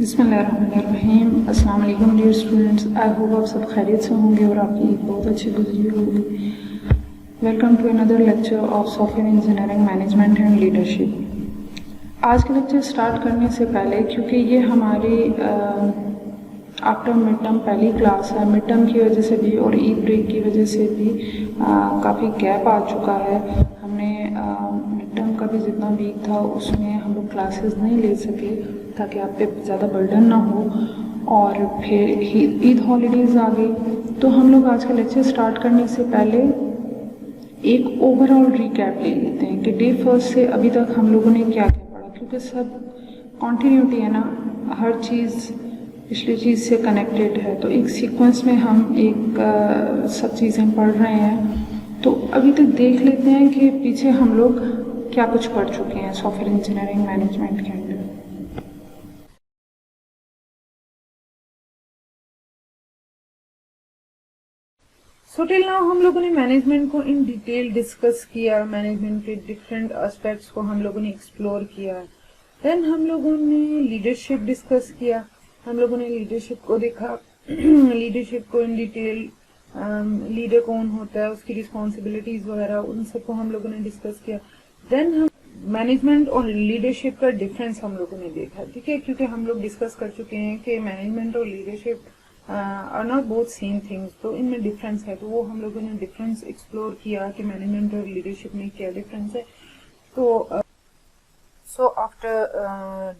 बिस्मिल्लाहिर्रहमानिर्रहीम। अस्सलाम वालेकुम डियर स्टूडेंट्स, आई होप आप सब खैरियत से होंगे और आपकी ईद बहुत अच्छी गुजरी होगी। Welcome to another lecture of software engineering management and leadership. आज के लेक्चर स्टार्ट करने से पहले, क्योंकि ये हमारी आफ्टर मिड टर्म पहली क्लास है, मिड टर्म की वजह से भी और ईद ब्रेक की वजह से भी काफ़ी गैप आ चुका है। हमने मिड टर्म का भी जितना वीक था उसमें हम लोग क्लासेस नहीं ले सके ताकि आप पे ज़्यादा बर्डन ना हो, और फिर ईद हॉलीडेज़ आ गई। तो हम लोग आज का लेक्चर स्टार्ट करने से पहले एक ओवरऑल रिकैप ले लेते हैं कि डे फर्स्ट से अभी तक हम लोगों ने क्या क्या पढ़ा, क्योंकि सब कॉन्टीन्यूटी है ना, हर चीज़ पिछली चीज़ से कनेक्टेड है। तो एक सीक्वेंस में हम सब चीज़ें पढ़ रहे हैं। तो अभी तक देख लेते हैं कि पीछे हम लोग क्या कुछ पढ़ चुके हैं सॉफ्टवेयर इंजीनियरिंग मैनेजमेंट के अंदर। सो टिल नाउ हम लोगों ने मैनेजमेंट को इन डिटेल डिस्कस किया, मैनेजमेंट के डिफरेंट एस्पेक्ट्स को हम लोगों ने एक्सप्लोर किया। देन हम लोगों ने लीडरशिप डिस्कस किया, हम लोगों ने लीडरशिप को देखा, लीडरशिप को इन डिटेल, लीडर कौन होता है, उसकी रिस्पॉन्सिबिलिटीज वगैरह, उन सबको हम लोगों ने डिस्कस किया। देन हम मैनेजमेंट और लीडरशिप का डिफरेंस हम लोगों ने देखा, ठीक है, क्योंकि हम लोग डिस्कस कर चुके हैं कि मैनेजमेंट और leadership are not both same things, तो इनमें डिफरेंस है। तो वो हम लोगों ने डिफरेंस एक्सप्लोर किया कि मैनेजमेंट और लीडरशिप में क्या डिफरेंस है। तो so after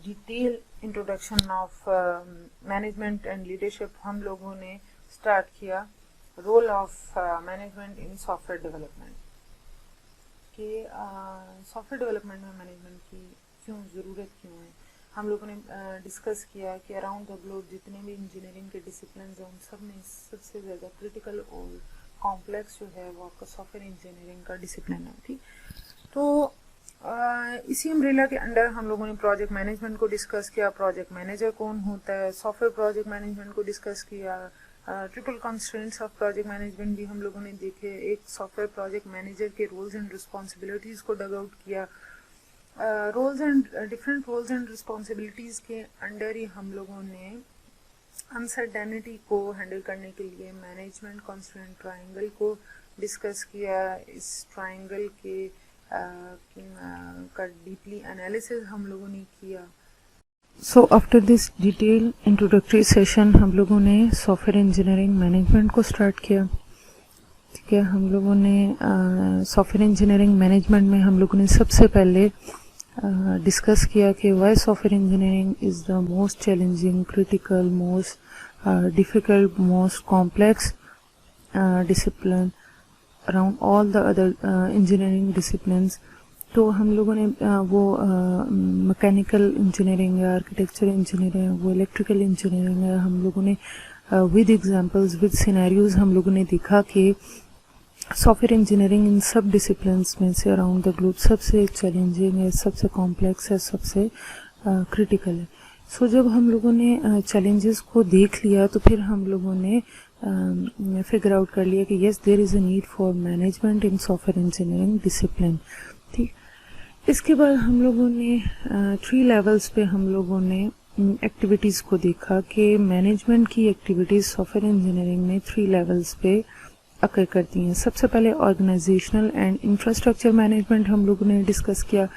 detailed introduction of management and leadership, हम लोगों ने स्टार्ट किया role of management in software development के सॉफ्टवेयर डेवलपमेंट में मैनेजमेंट की क्यों ज़रूरत क्यों है। हम लोगों ने डिस्कस किया कि अराउंड द ग्लोब जितने भी इंजीनियरिंग के डिसिप्लिन हैं उन सब में सबसे ज़्यादा क्रिटिकल और कॉम्प्लेक्स जो है वो आपका सॉफ्टवेयर इंजीनियरिंग का डिसिप्लिन है, ठीक। तो इसी अम्ब्रेला के अंडर हम लोगों ने प्रोजेक्ट मैनेजमेंट को डिस्कस किया, प्रोजेक्ट मैनेजर कौन होता है, सॉफ्टवेयर प्रोजेक्ट मैनेजमेंट को डिस्कस किया, triple constraints of project management भी हम लोगों ने देखे, एक सॉफ्टवेयर प्रोजेक्ट मैनेजर के रोल्स एंड रिस्पॉन्सिबिलिटीज को डग आउट किया। Roles and different roles and responsibilities के अंडर ही हम लोगों ने अनसर्टेनिटी को हैंडल करने के लिए मैनेजमेंट कंस्ट्रेंट ट्रायंगल को डिस्कस किया। इस ट्रायंगल के का डीपली एनालिसिस हम लोगों ने किया। So after this detail introductory session हम लोगों ने सॉफ्टवेयर इंजीनियरिंग मैनेजमेंट को स्टार्ट किया, ठीक है। हम लोगों ने सॉफ्टवेयर इंजीनियरिंग मैनेजमेंट में हम लोगों ने सबसे पहले डिस्कस किया कि why software engineering is the most challenging, critical, most difficult, most complex discipline around all the other engineering disciplines. तो हम लोगों ने वो मैकेनिकल इंजीनियरिंग है, आर्किटेक्चर इंजीनियरिंग है, वो इलेक्ट्रिकल इंजीनियरिंग है, हम लोगों ने विद एग्जांपल्स, विद सिनेरियोज हम लोगों ने देखा कि सॉफ्टवेयर इंजीनियरिंग इन सब डिसिप्लिन्स में से अराउंड द ग्लोब सबसे चैलेंजिंग है, सबसे कॉम्प्लेक्स है, सबसे क्रिटिकल है। सो जब हम लोगों ने चैलेंजेस को देख लिया तो फिर हम लोगों ने फिगर आउट कर लिया कि yes there is a need for management in software engineering discipline, ठीक। इसके बाद हम लोगों ने 3 लेवल्स पे हम लोगों ने एक्टिविटीज़ को देखा कि मैनेजमेंट की एक्टिविटीज़ सॉफ्टवेयर इंजीनियरिंग में 3 लेवल्स पे अकर करती हैं। सबसे पहले ऑर्गेनाइजेशनल एंड इंफ्रास्ट्रक्चर मैनेजमेंट हम लोगों ने डिस्कस किया।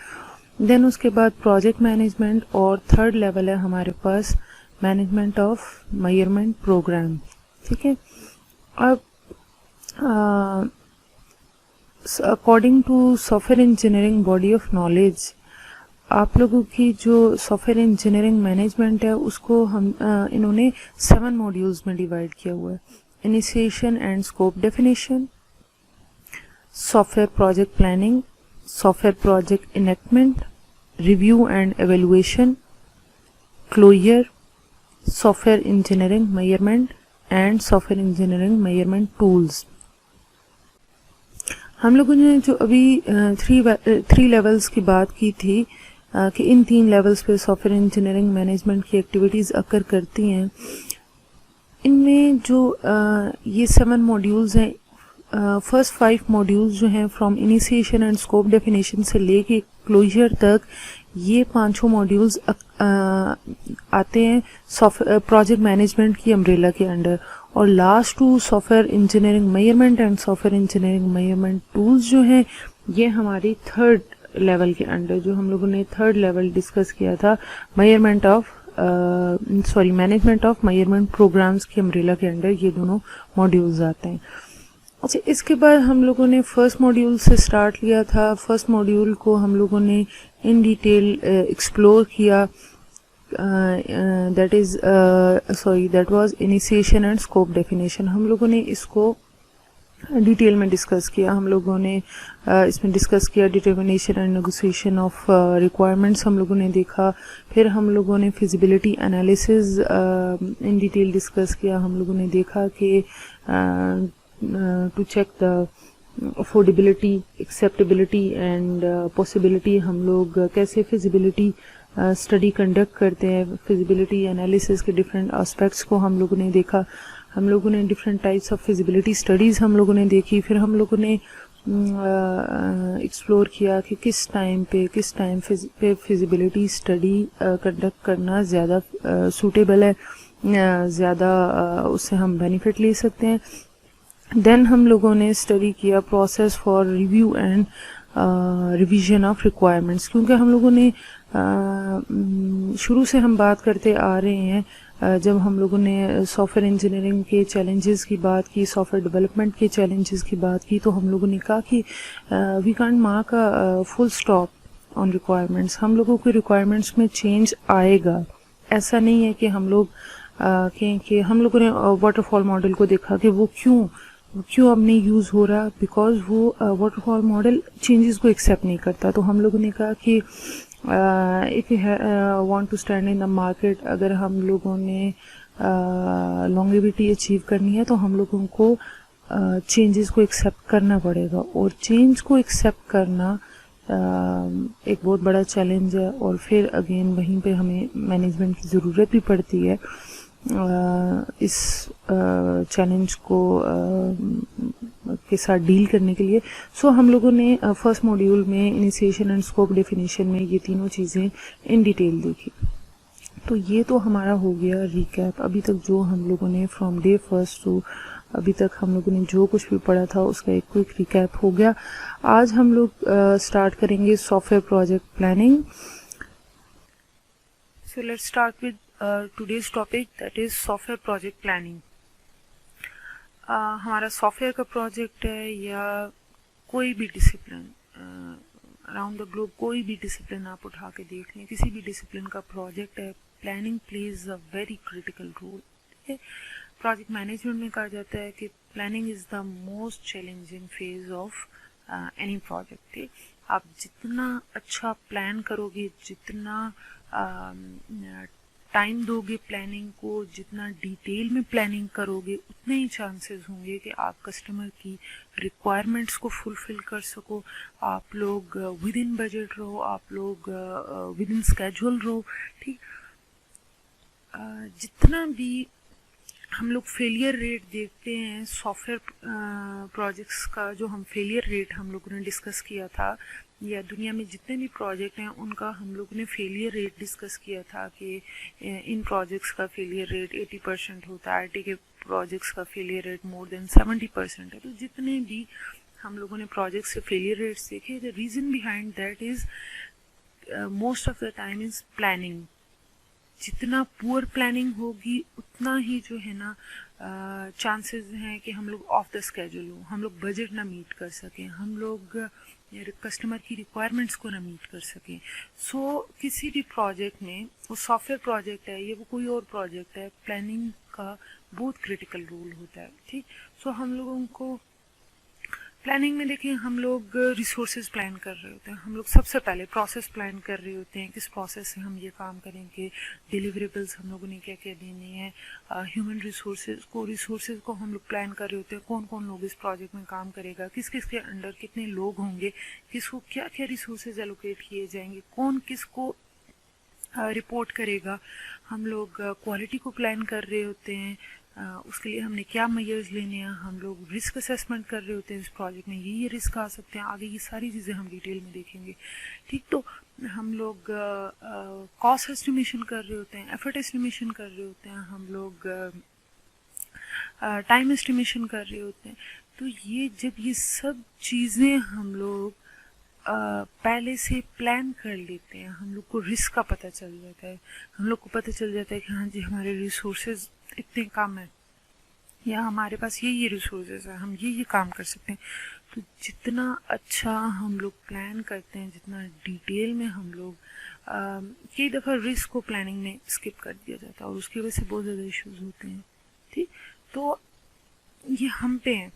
देन उसके बाद प्रोजेक्ट मैनेजमेंट, और थर्ड लेवल है हमारे पास मैनेजमेंट ऑफ मेजरमेंट प्रोग्राम, ठीक है। अब according to software engineering body of knowledge, आप लोगों की जो सॉफ्टवेयर इंजीनियरिंग मैनेजमेंट है उसको हम इन्होंने 7 मॉड्यूल्स में डिवाइड किया हुआ है। Initiation and scope definition, software project planning, software project enactment, review and evaluation, closure, software engineering measurement and software engineering measurement tools. हम लोगों ने जो अभी 3 लेवल्स की बात की थी कि इन 3 लेवल्स पे सॉफ्टवेयर इंजीनियरिंग मैनेजमेंट की एक्टिविटीज़ अकर करती हैं, इनमें जो ये 7 मॉड्यूल्स हैं, फर्स्ट 5 मॉड्यूल्स जो हैं from initiation and scope definition से लेके क्लोजर तक, ये 5 मॉड्यूल्स आते हैं प्रोजेक्ट मैनेजमेंट की अम्ब्रेला के अंडर। और last two software engineering measurement and software engineering measurement tools जो हैं ये हमारी थर्ड लेवल के अंडर, जो हम लोगों ने थर्ड लेवल डिस्कस किया था मैनेजमेंट ऑफ मेजरमेंट प्रोग्राम्स की अम्ब्रेला के अंडर ये दोनों मॉड्यूल्स आते हैं। अच्छा, इसके बाद हम लोगों ने फर्स्ट मॉड्यूल से स्टार्ट लिया था। फर्स्ट मॉड्यूल को हम लोगों ने इन डिटेल एक्सप्लोर किया। That was initiation and scope definition. हम लोगों ने इसको डिटेल में डिस्कस किया। हम लोगों ने इसमें डिस्कस किया determination and negotiation of requirements हम लोगों ने देखा। फिर हम लोगों ने feasibility analysis in detail discuss किया। हम लोगों ने देखा कि to check the affordability, acceptability and possibility हम लोग कैसे फिजिबिलिटी स्टडी कंडक्ट करते हैं। फिजिबिलिटी एनालिसिस के डिफरेंट एस्पेक्ट्स को हम लोगों ने देखा। हम लोगों ने different types of feasibility studies हम लोगों ने देखी। फिर हम लोगों ने एक्सप्लोर किया कि किस टाइम पे फिजिबिलिटी स्टडी कंडक्ट करना ज़्यादा सूटेबल है, ज़्यादा उससे हम बेनिफिट ले सकते हैं। देन हम लोगों ने स्टडी किया process for review and revision of requirements, क्योंकि हम लोगों ने शुरू से हम बात करते आ रहे हैं। जब हम लोगों ने सॉफ्टवेयर इंजीनियरिंग के चैलेंजेस की बात की, सॉफ्टवेयर डेवलपमेंट के चैलेंजेस की बात की, तो हम लोगों ने कहा कि we can't mark a full stop on requirements. हम लोगों के रिक्वायरमेंट्स में चेंज आएगा। ऐसा नहीं है कि हम लोग कि हम लोगों ने वाटरफॉल मॉडल को देखा कि वो क्यों अब नहीं यूज़ हो रहा, बिकॉज वो वाटरफॉल मॉडल चेंजेस को एक्सेप्ट नहीं करता। तो हम लोगों ने कहा कि if you want to stand in the market, अगर हम लोगों ने लॉन्गेविटी अचीव करनी है तो हम लोगों को चेंजेस को एक्सेप्ट करना पड़ेगा। और चेंज को एक्सेप्ट करना एक बहुत बड़ा चैलेंज है। और फिर अगेन वहीं पे हमें मैनेजमेंट की ज़रूरत भी पड़ती है इस चैलेंज को के साथ डील करने के लिए। सो हम लोगों ने फर्स्ट मॉड्यूल में इनिशिएशन एंड स्कोप डेफिनेशन में ये तीनों चीज़ें इन डिटेल देखी। तो ये तो हमारा हो गया रिकैप। अभी तक जो हम लोगों ने फ्रॉम डे फर्स्ट टू अभी तक हम लोगों ने जो कुछ भी पढ़ा था उसका एक क्विक रिकैप हो गया। आज हम लोग स्टार्ट करेंगे software project planning. So let's start with today's topic, that is software project planning। हमारा सॉफ्टवेयर का प्रोजेक्ट है या कोई भी डिसिप्लिन अराउंड द ग्लोब, कोई भी डिसिप्लिन आप उठा के देख लें, किसी भी डिसिप्लिन का प्रोजेक्ट है, planning plays a very critical role. Project management में कहा जाता है कि planning is the most challenging phase of any project. आप जितना अच्छा प्लान करोगे, जितना टाइम दोगे प्लानिंग को, जितना डिटेल में प्लानिंग करोगे, उतने ही चांसेस होंगे कि आप कस्टमर की रिक्वायरमेंट्स को फुलफिल कर सको। आप लोग विद इन बजट रहो, आप लोग विद इन स्केड्यूल रहो। ठीक, जितना भी हम लोग फेलियर रेट देखते हैं सॉफ्टवेयर प्रोजेक्ट्स का, जो हम फेलियर रेट हम लोगों ने डिस्कस किया था, या दुनिया में जितने भी प्रोजेक्ट हैं उनका हम लोगों ने फेलियर रेट डिस्कस किया था कि इन प्रोजेक्ट्स का फेलियर रेट 80% होता है, आईटी के प्रोजेक्ट्स का फेलियर रेट मोर देन 70% है। तो जितने भी हम लोगों ने प्रोजेक्ट्स से फेलियर रेट्स देखे, the reason behind that is most of the time is planning. जितना पुअर प्लानिंग होगी उतना ही जो है ना चांसेस हैं कि हम लोग ऑफ द स्केड्यूल हो, हम लोग बजट ना मीट कर सकें, हम लोग कस्टमर की रिक्वायरमेंट्स को ना मीट कर सकें। सो किसी भी प्रोजेक्ट में, वो सॉफ्टवेयर प्रोजेक्ट है या वो कोई और प्रोजेक्ट है, प्लानिंग का बहुत क्रिटिकल रोल होता है। ठीक, सो हम लोगों को प्लानिंग में देखें, हम लोग रिसोर्सेज प्लान कर रहे होते हैं, हम लोग सबसे पहले प्रोसेस प्लान कर रहे होते हैं, किस प्रोसेस से हम ये काम करेंगे, डिलीवरेबल्स हम लोगों ने क्या क्या देने हैं, ह्यूमन रिसोर्सेज को हम लोग प्लान कर रहे होते हैं, कौन कौन लोग इस प्रोजेक्ट में काम करेगा, किस किस के अंडर कितने लोग होंगे, किसको क्या क्या रिसोर्सेज एलोकेट किए जाएंगे, कौन किसको रिपोर्ट करेगा। हम लोग क्वालिटी को प्लान कर रहे होते हैं, उसके लिए हमने क्या मेजर्स लेने हैं, हम लोग रिस्क असेसमेंट कर रहे होते हैं इस प्रोजेक्ट में, ये रिस्क आ सकते हैं, आगे ये सारी चीज़ें हम डिटेल में देखेंगे। ठीक, तो हम लोग कॉस्ट एस्टिमेशन कर रहे होते हैं, एफर्ट एस्टिमेशन कर रहे होते हैं, हम लोग टाइम एस्टिमेशन कर रहे होते हैं। तो ये जब ये सब चीज़ें हम लोग पहले से प्लान कर लेते हैं, हम लोग को रिस्क का पता चल जाता है, हम लोग को पता चल जाता है कि हाँ जी हमारे रिसोर्सेज इतने कम है या हमारे पास ये रिसोर्सेज है, हम ये काम कर सकते हैं। तो जितना अच्छा हम लोग प्लान करते हैं, जितना डिटेल में हम लोग कई दफ़ा रिस्क को प्लानिंग में स्किप कर दिया जाता है और उसकी वजह से बहुत ज़्यादा इश्यूज होते हैं। ठीक, तो ये हम पे है,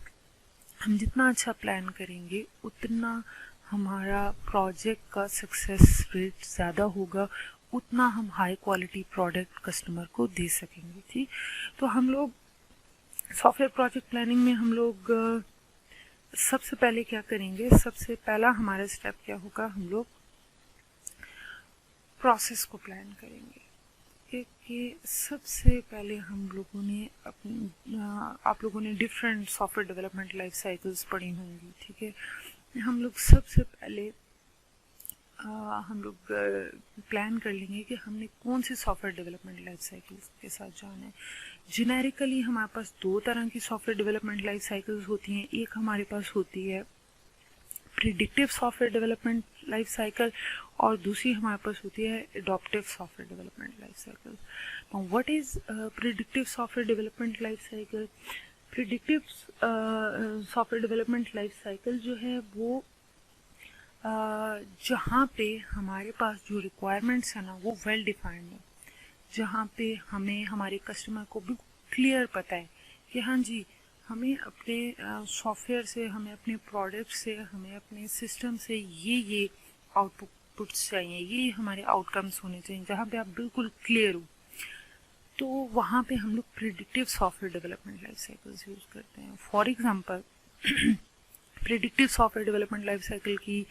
हम जितना अच्छा प्लान करेंगे उतना हमारा प्रोजेक्ट का सक्सेस रेट ज़्यादा होगा, उतना हम हाई क्वालिटी प्रोडक्ट कस्टमर को दे सकेंगे। ठीक, तो हम लोग सॉफ्टवेयर प्रोजेक्ट प्लानिंग में हम लोग सबसे पहले क्या करेंगे, सबसे पहला हमारा स्टेप क्या होगा, हम लोग प्रोसेस को प्लान करेंगे। कि सबसे पहले हम लोगों ने आप लोगों ने different software development life cycles पढ़ी होंगी। ठीक है, हम लोग सबसे पहले हम लोग प्लान कर लेंगे कि हमने कौन से सॉफ्टवेयर डेवलपमेंट लाइफ साइकिल के साथ जाना है। जेनेरिकली हमारे पास दो तरह की सॉफ्टवेयर डेवलपमेंट लाइफ साइकिल्स होती हैं। एक हमारे पास होती है predictive software development life cycle और दूसरी हमारे पास होती है adaptive software development life cycle. Now what is predictive software development life cycle? Predictive software development life cycle जो है वो जहाँ पे हमारे पास जो रिक्वायरमेंट्स है ना वो वेल डिफाइंड है, जहाँ पे हमें हमारे कस्टमर को भी क्लियर पता है कि हाँ जी हमें अपने सॉफ्टवेयर से, हमें अपने प्रोडक्ट से, हमें अपने सिस्टम से ये आउटपुट्स चाहिए, ये हमारे आउटकम्स होने चाहिए, जहाँ पे आप बिल्कुल क्लियर हो। तो वहाँ पे हम लोग predictive software development life cycles use करते हैं। For example predictive software development life cycle की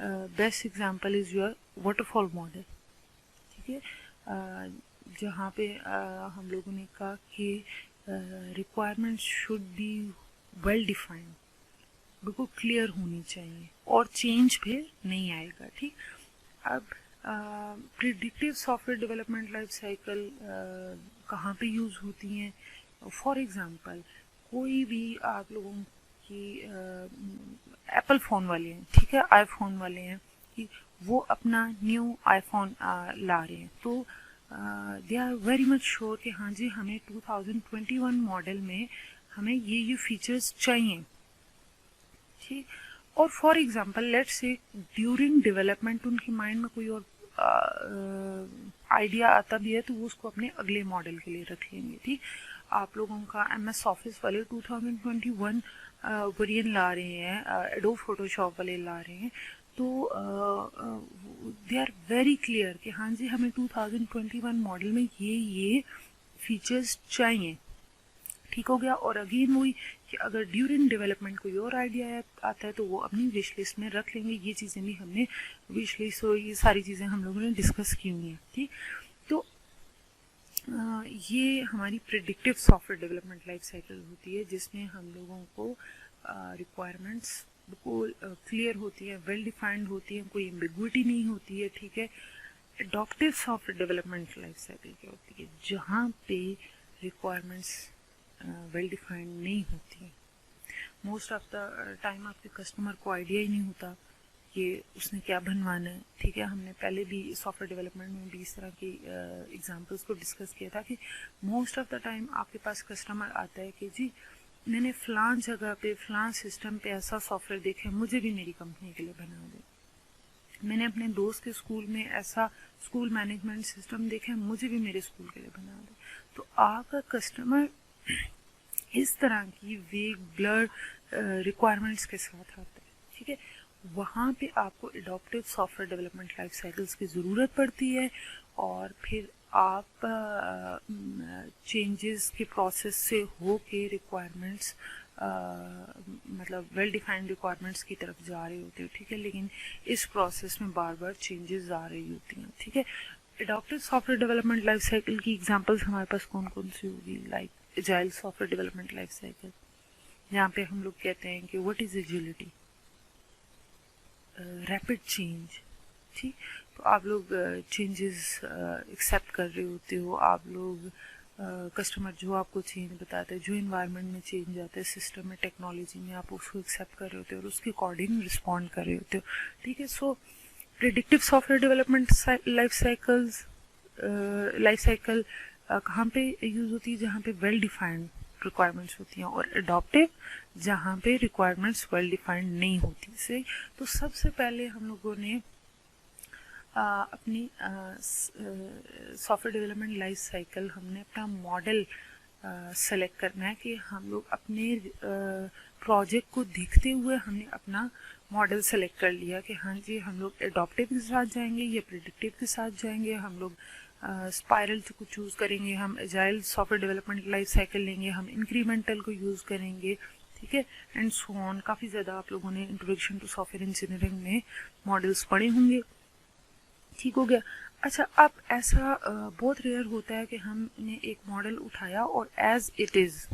best example is your waterfall model. ठीक है, जहाँ पे हम लोगों ने कहा कि requirement should be well defined, बिल्कुल क्लियर होनी चाहिए और चेंज फिर नहीं आएगा। ठीक, अब predictive software development life cycle कहाँ पे यूज़ होती हैं? फॉर एग्जांपल कोई भी आप लोगों की एप्पल फ़ोन वाले हैं, ठीक है, आईफोन वाले हैं कि वो अपना न्यू आईफोन ला रहे हैं, तो they are very much sure कि हाँ जी हमें 2021 मॉडल में हमें ये फीचर्स चाहिए। ठीक, और for example let's say during development उनके माइंड में कोई और आइडिया आता भी है तो वो उसको अपने अगले मॉडल के लिए रख लेंगे। ठीक, आप लोगों का MS ऑफिस वाले 2021 वेरिएंट ला रहे हैं, एडोब फोटोशॉप वाले ला रहे हैं, तो दे आर वेरी क्लियर कि हाँ जी हमें 2021 मॉडल में ये फीचर्स चाहिए। ठीक हो गया। और अगेन वही कि अगर ड्यूरिंग डेवलपमेंट कोई और आइडिया आता है तो वो अपनी विश लिस्ट में रख लेंगे। ये चीज़ें भी हमने विश लिस्ट और ये सारी चीज़ें हम लोगों ने डिस्कस की हुई हैं। ठीक, तो ये हमारी predictive software development life cycle होती है जिसमें हम लोगों को रिक्वायरमेंट्स बिल्कुल क्लियर होती है, वेल डिफाइंड होती है, कोई एम्बिग्विटी नहीं होती है। ठीक है, adaptive software development life cycle क्या होती है? जहाँ पे रिक्वायरमेंट्स वेल डिफाइंड नहीं होती, मोस्ट ऑफ द टाइम आपके कस्टमर को आइडिया ही नहीं होता कि उसने क्या बनवाना है। ठीक है, हमने पहले भी सॉफ्टवेयर डेवलपमेंट में भी इस तरह की एग्जांपल्स को डिस्कस किया था कि मोस्ट ऑफ द टाइम आपके पास कस्टमर आता है कि जी मैंने फ़लाँ जगह पे फ़लाँ सिस्टम पे ऐसा सॉफ्टवेयर देखा है, मुझे भी मेरी कंपनी के लिए बना दे। मैंने अपने दोस्त के स्कूल में ऐसा स्कूल मैनेजमेंट सिस्टम देखा है, मुझे भी मेरे स्कूल के लिए बना दे। तो आपका कस्टमर इस तरह की वेग ब्लर रिक्वायरमेंट्स के साथ आता है। ठीक है, वहाँ पे आपको adaptive software development life cycles की ज़रूरत पड़ती है और फिर आप चेंजेस के प्रोसेस से हो के रिक्वायरमेंट्स मतलब वेल डिफाइंड रिक्वायरमेंट्स की तरफ जा रहे होते हो। ठीक है, लेकिन इस प्रोसेस में बार बार चेंजेस आ रही होती हैं। ठीक है, adaptive software development life cycle की एग्जांपल्स हमारे पास कौन कौन सी होगी? Like agile software development life cycle, जहाँ पे हम लोग कहते हैं कि what is agility, rapid change. ठीक, तो आप लोग चेंजेस एक्सेप्ट कर रहे होते हो, आप लोग कस्टमर जो आपको चेंज बताते हैं, जो इन्वायरमेंट में चेंज आता है, सिस्टम में, टेक्नोलॉजी में, आप उसको एक्सेप्ट कर रहे होते हो और उसके अकॉर्डिंग रिस्पॉन्ड कर रहे होते हो, ठीक है। So predictive software development life cycle कहाँ पे यूज होती है? जहाँ पे वेल डिफाइंड रिक्वायरमेंट्स होती हैं, और अडॉप्टिव जहाँ पे रिक्वायरमेंट्स वेल डिफाइंड नहीं होती। से तो सबसे पहले हम लोगों ने अपनी सॉफ्टवेयर डेवलपमेंट लाइफ साइकिल, हमने अपना मॉडल सेलेक्ट करना है कि हम लोग अपने प्रोजेक्ट को देखते हुए हमने अपना मॉडल सेलेक्ट कर लिया कि हाँ जी हम लोग एडॉप्टिव के साथ जाएंगे या प्रेडिक्टिव के साथ जाएंगे, हम लोग स्पाइरल को चूज़ करेंगे, हम agile software development life cycle लेंगे, हम इंक्रीमेंटल को यूज़ करेंगे, ठीक है, एंड सो ऑन। काफ़ी ज़्यादा आप लोगों ने इंट्रोडक्शन टू सॉफ्टवेयर इंजीनियरिंग में मॉडल्स पढ़े होंगे, ठीक हो गया। अच्छा, अब ऐसा बहुत रेयर होता है कि हमने एक मॉडल उठाया और एज इट इज़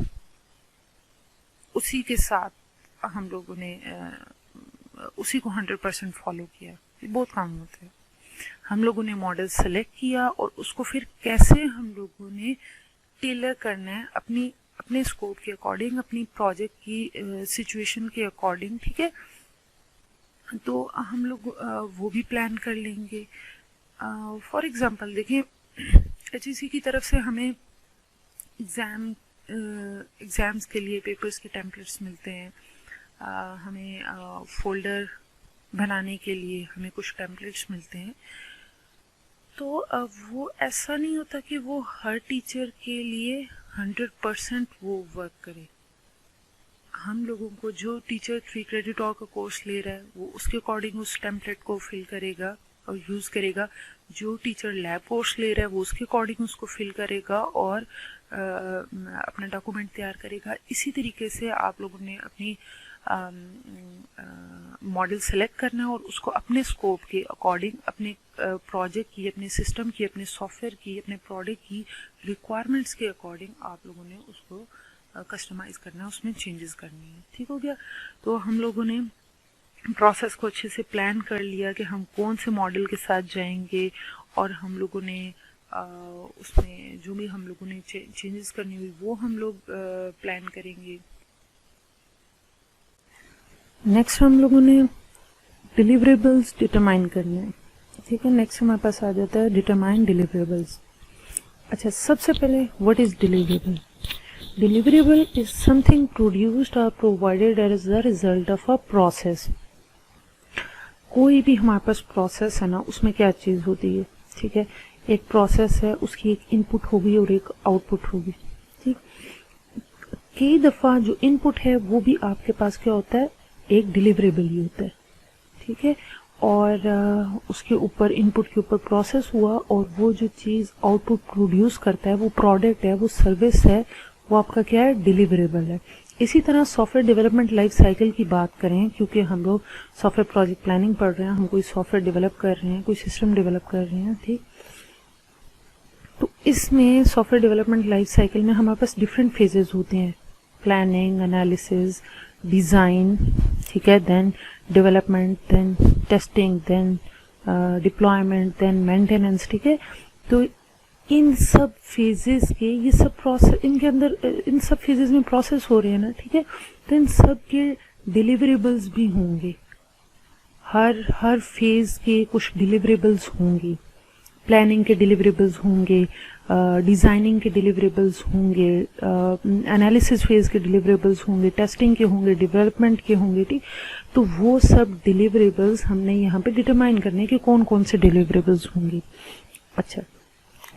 उसी के साथ हम लोगों ने उसी को 100% फॉलो किया। ये बहुत कम होता है। हम लोगों ने मॉडल सेलेक्ट किया और उसको फिर कैसे हम लोगों ने टेलर करना है अपने स्कोप के अकॉर्डिंग, अपनी प्रोजेक्ट की सिचुएशन के अकॉर्डिंग, ठीक है। तो हम लोग वो भी प्लान कर लेंगे। फॉर एग्जांपल देखिए, HEC की तरफ से हमें एग्ज़ाम्स के लिए पेपर्स के टेम्पलेट्स मिलते हैं, हमें फोल्डर बनाने के लिए हमें कुछ टेम्पलेट्स मिलते हैं। तो वो ऐसा नहीं होता कि वो हर टीचर के लिए 100% वो वर्क करे। हम लोगों को जो टीचर 3 क्रेडिट और का कोर्स ले रहा है वो उसके अकॉर्डिंग उस टेम्पलेट को फिल करेगा और यूज़ करेगा। जो टीचर लैब कोर्स ले रहा है वो उसके अकॉर्डिंग उसको फिल करेगा और अपना डॉक्यूमेंट तैयार करेगा। इसी तरीके से आप लोगों ने अपनी मॉडल सेलेक्ट करना है और उसको अपने स्कोप के अकॉर्डिंग, अपने प्रोजेक्ट की, अपने सिस्टम की, अपने सॉफ्टवेयर की, अपने प्रोडक्ट की रिक्वायरमेंट्स के अकॉर्डिंग आप लोगों ने उसको कस्टमाइज करना है, उसमें चेंजेस करनी है, ठीक हो गया। तो हम लोगों ने प्रोसेस को अच्छे से प्लान कर लिया कि हम कौन से मॉडल के साथ जाएंगे और हम लोगों ने उसमें जो भी हम लोगों ने चेंजेस करनी हुई वो हम लोग प्लान करेंगे। नेक्स्ट हम लोगों ने डिलीवरेबल्स डिटरमाइन करने हैं, ठीक है। नेक्स्ट हमारे पास आ जाता है डिटरमाइन डिलीवरेबल्स। अच्छा, सबसे पहले what is deliverable? Deliverable is something produced और provided as the result of a process. कोई भी हमारे पास प्रोसेस है ना, उसमें क्या चीज होती है, ठीक है। एक प्रोसेस है, उसकी एक इनपुट होगी और एक आउटपुट होगी, ठीक। कई दफा जो इनपुट है वो भी आपके पास क्या होता है, एक डिलीवरेबल ही होता है, ठीक है। और उसके ऊपर, इनपुट के ऊपर प्रोसेस हुआ और वो जो चीज आउटपुट प्रोड्यूस करता है, वो प्रोडक्ट है, वो सर्विस है, वो आपका क्या है, डिलीवरेबल है। इसी तरह सॉफ्टवेयर डेवलपमेंट लाइफ साइकिल की बात करें, क्योंकि हम लोग सॉफ्टवेयर प्रोजेक्ट प्लानिंग पढ़ रहे हैं, हम कोई सॉफ्टवेयर डेवलप कर रहे हैं, कोई सिस्टम डेवलप कर रहे हैं, ठीक। तो इसमें सॉफ्टवेयर डेवलपमेंट लाइफ साइकिल में हमारे पास डिफरेंट फेजेस होते हैं, प्लानिंग, एनालिसिस, डिजाइन, ठीक है, then development, then testing, then deployment, then maintenance, ठीक है। तो इन सब फेजेस के, ये सब प्रोसेस, इनके अंदर इन सब फेजेस में प्रोसेस हो रहे हैं ना, ठीक है। तो इन सब के डिलीवरेबल्स भी होंगे, हर फेज के कुछ डिलीवरेबल्स होंगे। प्लानिंग के डिलीवरेबल्स होंगे, डिजाइनिंग के डिलीवरेबल्स होंगे, एनालिसिस फेज के डिलीवरेबल्स होंगे, टेस्टिंग के होंगे, डेवलपमेंट के होंगे, ठीक। तो वो सब डिलीवरेबल्स हमने यहाँ पे डिटरमाइन करने के कौन कौन से डिलीवरेबल्स होंगे। अच्छा,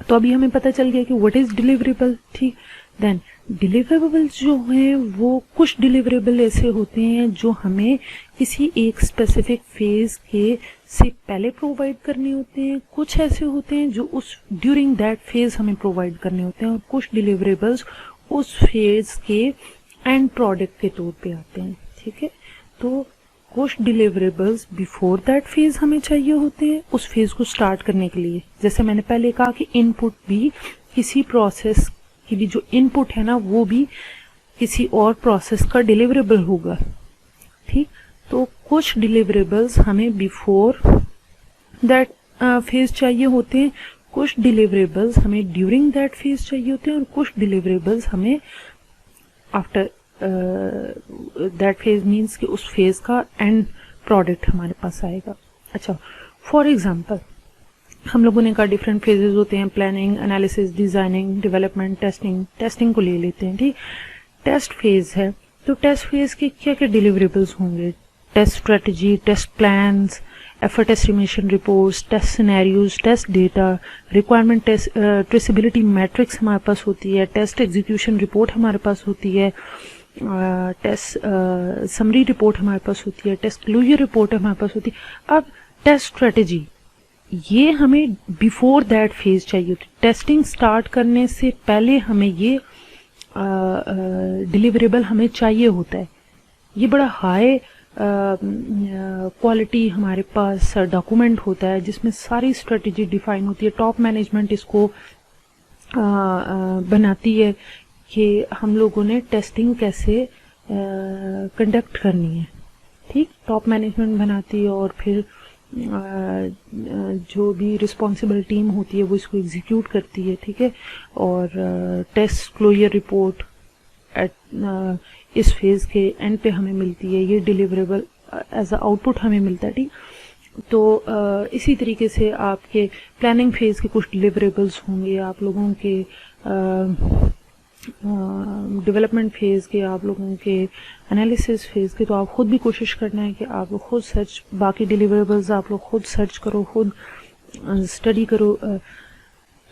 तो अभी हमें पता चल गया कि व्हाट इज डिलीवरेबल, ठीक। देन डिलीवरेबल्स जो हैं वो कुछ डिलीवरेबल ऐसे होते हैं जो हमें किसी एक स्पेसिफिक फेज के से पहले प्रोवाइड करने होते हैं, कुछ ऐसे होते हैं जो उस ड्यूरिंग दैट फेज हमें प्रोवाइड करने होते हैं, और कुछ डिलीवरेबल्स उस फेज के एंड प्रोडक्ट के तौर पे आते हैं, ठीक है। तो कुछ डिलीवरेबल्स बिफोर दैट फेज हमें चाहिए होते हैं उस फेज को स्टार्ट करने के लिए। जैसे मैंने पहले कहा कि इनपुट भी किसी प्रोसेस की भी जो इनपुट है ना, वो भी किसी और प्रोसेस का डिलीवरेबल होगा, ठीक। तो कुछ डिलीवरेबल्स हमें बिफोर दैट फेज चाहिए होते हैं, कुछ डिलीवरेबल्स हमें ड्यूरिंग दैट फेज चाहिए होते हैं और कुछ डिलीवरेबल्स हमें आफ्टर दैट फेज मीन्स कि उस फेज का एंड प्रोडक्ट हमारे पास आएगा। अच्छा, फॉर एग्जांपल हम लोगों ने कहा डिफरेंट फेजेस होते हैं, planning, analysis, designing, development, testing. Testing को ले लेते हैं, ठीक। टेस्ट फेज है तो टेस्ट फेज के क्या क्या डिलीवरेबल्स होंगे? Test strategy, test plans, effort estimation reports, test scenarios, test data, requirement test, traceability matrix हमारे पास होती है, टेस्ट एग्जीक्यूशन रिपोर्ट हमारे पास होती है, टेस्ट समरी रिपोर्ट हमारे पास होती है, टेस्ट क्लोजर रिपोर्ट हमारे पास होती है। अब टेस्ट स्ट्रेटजी ये हमें बिफोर दैट फेज चाहिए होती है। टेस्टिंग स्टार्ट करने से पहले हमें ये डिलीवरेबल हमें चाहिए होता है। ये बड़ा हाई क्वालिटी हमारे पास डॉक्यूमेंट होता है जिसमें सारी स्ट्रेटजी डिफाइन होती है। टॉप मैनेजमेंट इसको बनाती है कि हम लोगों ने टेस्टिंग कैसे कंडक्ट करनी है, ठीक। टॉप मैनेजमेंट बनाती है और फिर जो भी रिस्पॉन्सिबल टीम होती है वो इसको एग्जीक्यूट करती है, ठीक है। और टेस्ट क्लोजर रिपोर्ट एट इस फेज के एंड पे हमें मिलती है, ये डिलीवरेबल एज अ आउटपुट हमें मिलता है, ठीक। तो इसी तरीके से आपके प्लानिंग फेज के कुछ डिलीवरेबल्स होंगे, आप लोगों के डेवलपमेंट फेज के, आप लोगों के एनालिसिस फेज के। तो आप खुद भी कोशिश करना है कि आप लोग खुद सर्च, बाकी डिलीवरेबल्स आप लोग खुद सर्च करो, खुद स्टडी करो।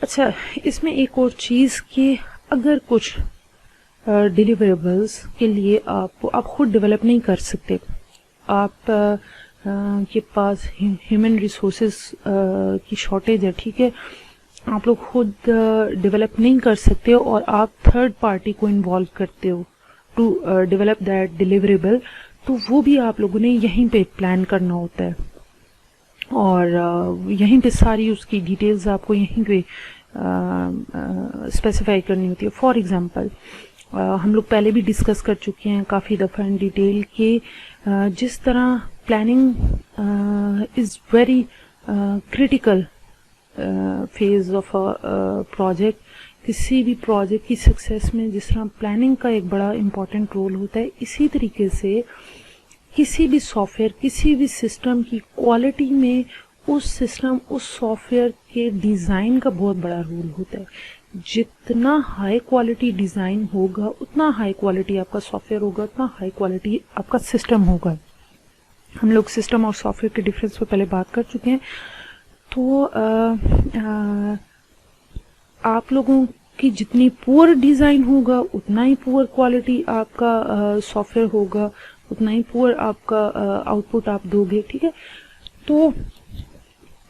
अच्छा, इसमें एक और चीज़ कि अगर कुछ डिलीवरेबल्स के लिए आप खुद डेवलप नहीं कर सकते, आप के पास ह्यूमन रिसोर्सेज की शॉर्टेज है, ठीक है, आप लोग खुद डेवलप नहीं कर सकते और आप थर्ड पार्टी को इन्वॉल्व करते हो टू डेवलप दैट डिलीवरेबल, तो वो भी आप लोगों ने यहीं पे प्लान करना होता है और यहीं पे सारी उसकी डिटेल्स आपको यहीं पे स्पेसिफाई करनी होती है। फॉर एग्जांपल हम लोग पहले भी डिस्कस कर चुके हैं काफ़ी दफ़ा इन डिटेल कि जिस तरह planning is very critical phase of a project, किसी भी प्रोजेक्ट की सक्सेस में जिस तरह प्लानिंग का एक बड़ा इम्पॉर्टेंट रोल होता है, इसी तरीके से किसी भी सॉफ्टवेयर, किसी भी सिस्टम की क्वालिटी में उस सिस्टम, उस सॉफ्टवेयर के डिज़ाइन का बहुत बड़ा रोल होता है। जितना हाई क्वालिटी डिज़ाइन होगा उतना हाई क्वालिटी आपका सॉफ्टवेयर होगा, उतना हाई क्वालिटी आपका सिस्टम होगा। हम लोग सिस्टम और सॉफ्टवेयर के डिफरेंस पे पहले बात कर चुके हैं। तो आप लोगों की जितनी पुअर डिज़ाइन होगा उतना ही पुअर क्वालिटी आपका सॉफ्टवेयर होगा, उतना ही पुअर आपका आउटपुट आप दोगे, ठीक है। तो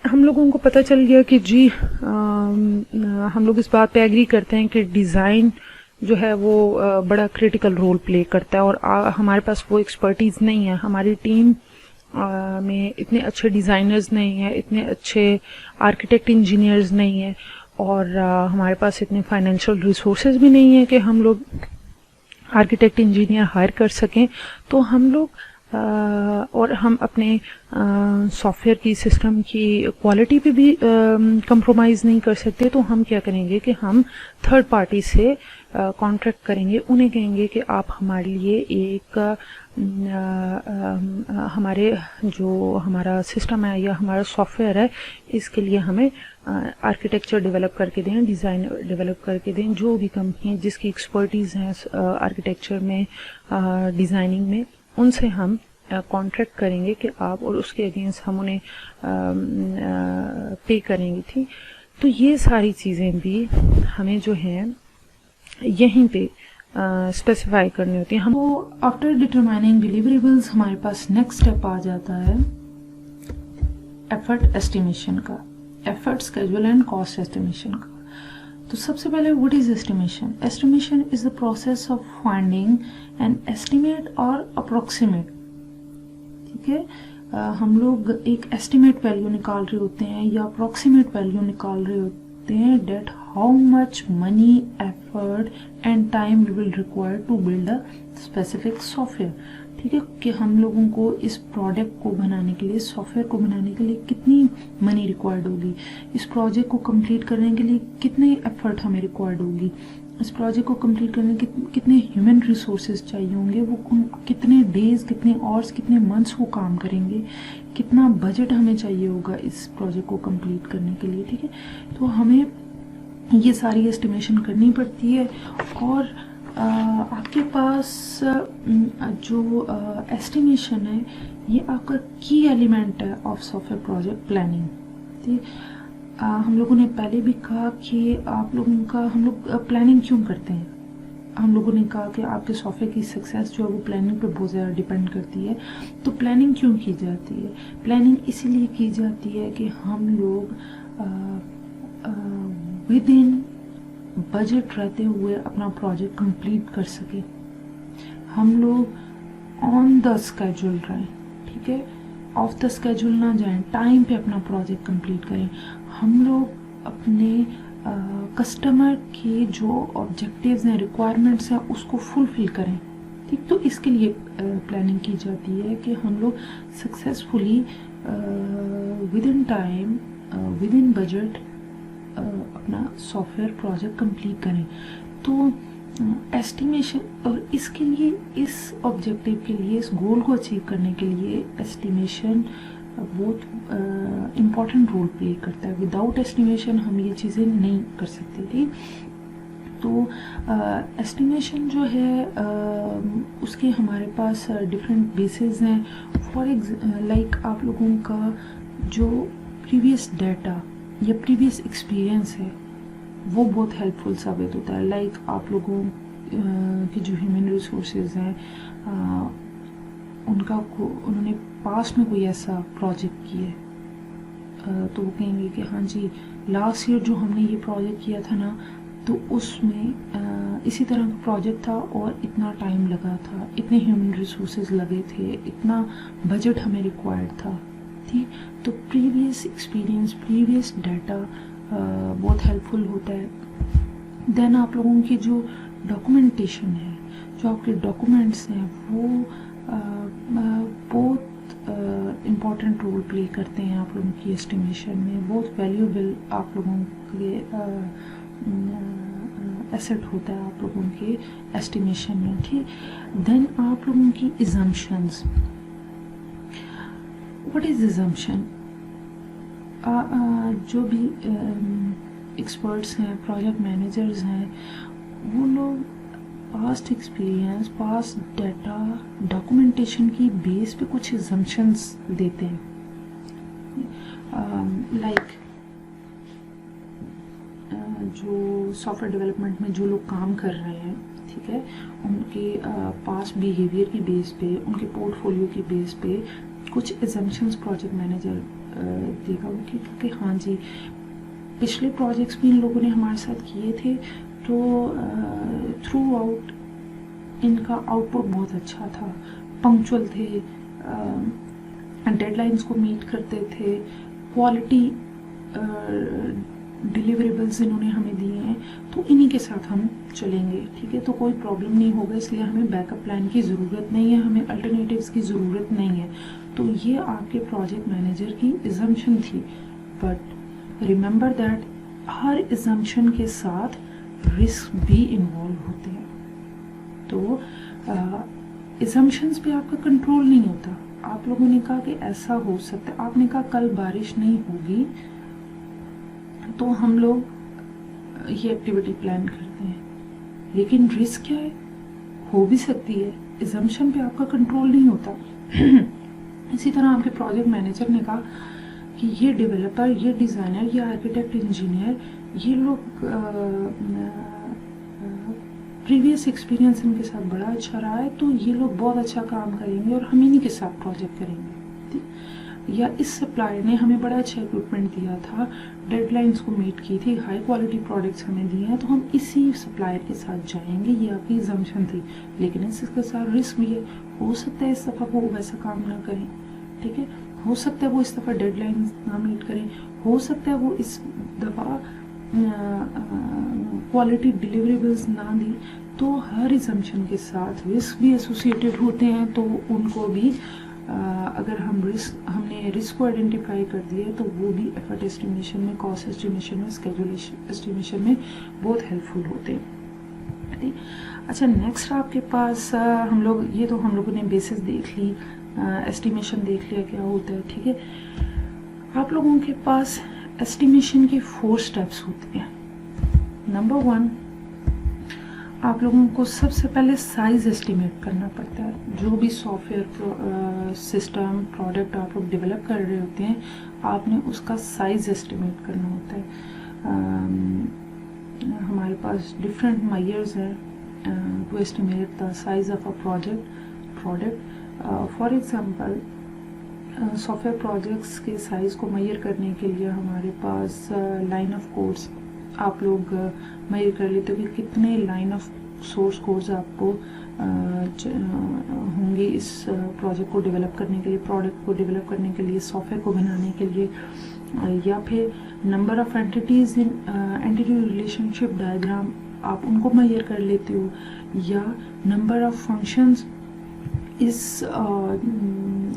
हम लोगों को पता चल गया कि जी हम लोग इस बात पे एग्री करते हैं कि डिज़ाइन जो है वो बड़ा क्रिटिकल रोल प्ले करता है और हमारे पास वो एक्सपर्टीज़ नहीं है, हमारी टीम में इतने अच्छे डिज़ाइनर्स नहीं है, इतने अच्छे आर्किटेक्ट इंजीनियर्स नहीं है और हमारे पास इतने फाइनेंशियल रिसोर्सेज भी नहीं है कि हम लोग आर्किटेक्ट इंजीनियर हायर कर सकें। तो हम लोग और हम अपने सॉफ्टवेयर की, सिस्टम की क्वालिटी पे भी कंप्रोमाइज़ नहीं कर सकते। तो हम क्या करेंगे कि हम थर्ड पार्टी से कॉन्ट्रैक्ट करेंगे, उन्हें कहेंगे कि आप हमारे लिए एक हमारे जो हमारा सिस्टम है या हमारा सॉफ्टवेयर है इसके लिए हमें आर्किटेक्चर डेवलप करके दें, डिज़ाइन डेवलप करके दें। जो भी कंपनी जिसकी एक्सपर्टीज़ हैं आर्किटेक्चर में, डिज़ाइनिंग में, उनसे हम कॉन्ट्रैक्ट करेंगे कि आप, और उसके अगेंस्ट हम उन्हें पे करेंगे, ठीक। तो ये सारी चीज़ें भी हमें जो हैं यहीं पे स्पेसिफाई करनी होती है। हम आफ्टर डिटरमाइनिंग डिलीवरेबल्स हमारे पास नेक्स्ट स्टेप आ जाता है एफर्ट एस्टिमेशन का, effort schedule and cost estimation का। तो सबसे पहले what is estimation? Estimation is the process of finding an estimate और अप्रोक्सीमेट, ठीक है। हम लोग एक एस्टिमेट वैल्यू निकाल रहे होते हैं या अप्रोक्सीमेट वैल्यू निकाल रहे होते हैं that how much money, effort and time we will require to build a specific software. ठीक है, कि हम लोगों को इस प्रोडक्ट को बनाने के लिए, सॉफ्टवेयर को बनाने के लिए कितनी मनी रिक्वायर्ड होगी, इस प्रोजेक्ट को कंप्लीट करने के लिए कितने एफर्ट हमें रिक्वायर्ड होगी, इस प्रोजेक्ट को कंप्लीट करने के कितने ह्यूमन रिसोर्सेज चाहिए होंगे, वो कितने डेज, कितने आवर्स, कितने मंथ्स वो काम करेंगे, कितना बजट हमें चाहिए होगा इस प्रोजेक्ट को कंप्लीट करने के लिए। ठीक है, तो हमें ये सारी एस्टिमेशन करनी पड़ती है। और आपके पास जो एस्टिमेशन है ये आपका की एलिमेंट है ऑफ सॉफ्टवेयर प्रोजेक्ट प्लानिंग। ठीक, हम लोगों ने पहले भी कहा कि आप लोगों का, हम लोग प्लानिंग क्यों करते हैं। हम लोगों ने कहा कि आपके सॉफ्टवेयर की सक्सेस जो है वो प्लानिंग पे बहुत ज़्यादा डिपेंड करती है। तो प्लानिंग क्यों की जाती है? प्लानिंग इसीलिए की जाती है कि हम लोग विद इन बजट रहते हुए अपना प्रोजेक्ट कंप्लीट कर सके। हम लोग ऑन द स्केड्यूल रहें, ठीक है, ऑफ द स्केड्यूल ना जाएं, टाइम पे अपना प्रोजेक्ट कंप्लीट करें। हम लोग अपने कस्टमर के जो ऑब्जेक्टिव्स हैं, रिक्वायरमेंट्स हैं, उसको फुलफिल करें। ठीक, तो इसके लिए प्लानिंग की जाती है कि हम लोग successfully with in time, with in budget अपना सॉफ्टवेयर प्रोजेक्ट कंप्लीट करें। तो एस्टिमेशन, और इसके लिए, इस ऑब्जेक्टिव के लिए, इस गोल को अचीव करने के लिए एस्टिमेशन बहुत इम्पॉर्टेंट रोल प्ले करता है। विदाउट एस्टिमेशन हम ये चीज़ें नहीं कर सकते। ठीक, तो एस्टिमेशन जो है उसके हमारे पास डिफरेंट बेसिस हैं। फॉर लाइक आप लोगों का जो प्रीवियस डाटा या प्रीवियस एक्सपीरियंस है वो बहुत हेल्पफुल साबित होता है। लाइक आप लोगों की जो ह्यूमन रिसोर्सेज हैं उन्होंने पास्ट में कोई ऐसा प्रोजेक्ट किया है तो वो कहेंगे कि हाँ जी, लास्ट ईयर जो हमने ये प्रोजेक्ट किया था ना, तो उसमें इसी तरह का प्रोजेक्ट था और इतना टाइम लगा था, इतने ह्यूमन रिसोर्सेज लगे थे, इतना बजट हमें रिक्वायर्ड था। ठीक, तो प्रीवियस एक्सपीरियंस, प्रीवियस डाटा बहुत हेल्पफुल होता है। देन आप लोगों की जो डॉक्यूमेंटेशन है, जो आपके डॉक्यूमेंट्स हैं, वो बहुत इम्पॉर्टेंट रोल प्ले करते हैं आप लोगों की एस्टिमेशन में। बहुत वैल्यूएबल आप लोगों के एसेट होता है आप लोगों के एस्टिमेशन में। ठीक, देन आप लोगों की assumptions। What is assumption? जो भी एक्सपर्ट्स हैं, प्रोजेक्ट मैनेजर्स हैं, वो लोग past experience, past data, documentation की बेस पे कुछ assumptions देते हैं। लाइक जो सॉफ्टवेयर डेवलपमेंट में जो लोग काम कर रहे हैं, ठीक है, उनके पास्ट बिहेवियर की बेस पे, उनके पोर्टफोलियो की बेस पे कुछ assumptions प्रोजेक्ट मैनेजर देगा कि हाँ जी, पिछले प्रोजेक्ट्स भी इन लोगों ने हमारे साथ किए थे, तो थ्रू आउट इनका आउटपुट बहुत अच्छा था, पंक्चुअल थे, डेडलाइंस को मीट करते थे, क्वालिटी डिलीवरेबल्स इन्होंने हमें दिए हैं, तो इन्हीं के साथ हम चलेंगे। ठीक है, तो कोई प्रॉब्लम नहीं होगा, इसलिए हमें बैकअप प्लान की ज़रूरत नहीं है, हमें अल्टरनेटिव्स की ज़रूरत नहीं है। तो ये आपके प्रोजेक्ट मैनेजर की assumption थी। But remember that her assumption के साथ रिस्क भी इन्वॉल्व होते हैं। तो assumptions पे आपका कंट्रोल नहीं होता। आप लोगों ने कहा कि ऐसा हो सकता है, आपने कहा कल बारिश नहीं होगी, तो हम लोग ये एक्टिविटी प्लान करते हैं, लेकिन रिस्क क्या है, हो भी सकती है। assumption पे आपका कंट्रोल नहीं होता। इसी तरह आपके प्रोजेक्ट मैनेजर ने कहा कि ये डेवलपर, ये डिज़ाइनर, ये आर्किटेक्ट, इंजीनियर, ये लोग प्रीवियस एक्सपीरियंस इनके साथ बड़ा अच्छा रहा है, तो ये लोग बहुत अच्छा काम करेंगे और हम इन्हीं के साथ प्रोजेक्ट करेंगे। या इस सप्लायर ने हमें बड़ा अच्छा इक्विपमेंट दिया था, डेडलाइंस को मीट की थी, हाई क्वालिटी प्रोडक्ट्स हमें दिए हैं, तो हम इसी सप्लायर के साथ जाएंगे। ये आपकी assumption थी, लेकिन इसके साथ रिस्क भी है। हो सकता है इस दफ़ा वो वैसा काम ना करें, ठीक है, हो सकता है वो इस दफ़ा डेडलाइंस ना मीट करें, हो सकता है वो इस दफ़ा क्वालिटी डिलीवरेबल्स ना दी, तो हर assumption के साथ रिस्क भी एसोसिएटेड होते हैं, तो उनको भी अगर हमने रिस्क को आइडेंटिफाई कर दिया तो वो भी एफर्ट एस्टिमेशन में, कॉस्ट एस्टिमेशन में, स्केड्यूल एस्टिमेशन में बहुत हेल्पफुल होते हैं। ठीक, अच्छा नेक्स्ट आपके पास हम लोगों ने बेसिस देख ली, एस्टिमेशन देख लिया क्या होता है। ठीक है, आप लोगों के पास एस्टिमेशन के 4 स्टेप्स होते हैं। नंबर 1, आप लोगों को सबसे पहले साइज एस्टिमेट करना पड़ता है। जो भी सॉफ्टवेयर सिस्टम प्रोडक्ट आप लोग डेवलप कर रहे होते हैं, आपने उसका साइज एस्टिमेट करना होता है। हमारे पास डिफरेंट मेजर्स हैं to estimate the size of a product. For example software projects के साइज को मेजर करने के लिए हमारे पास लाइन ऑफ कोड्स आप लोग मेजर कर लेते हो कि कितने लाइन ऑफ सोर्स कोड्स आपको होंगे इस प्रोजेक्ट को डेवलप करने के लिए, प्रोडक्ट को डेवलप करने के लिए, सॉफ्टवेयर को बनाने के लिए, या फिर number of entities in entity relationship diagram आप उनको मेजर कर लेते हो, या नंबर ऑफ फंक्शंस इस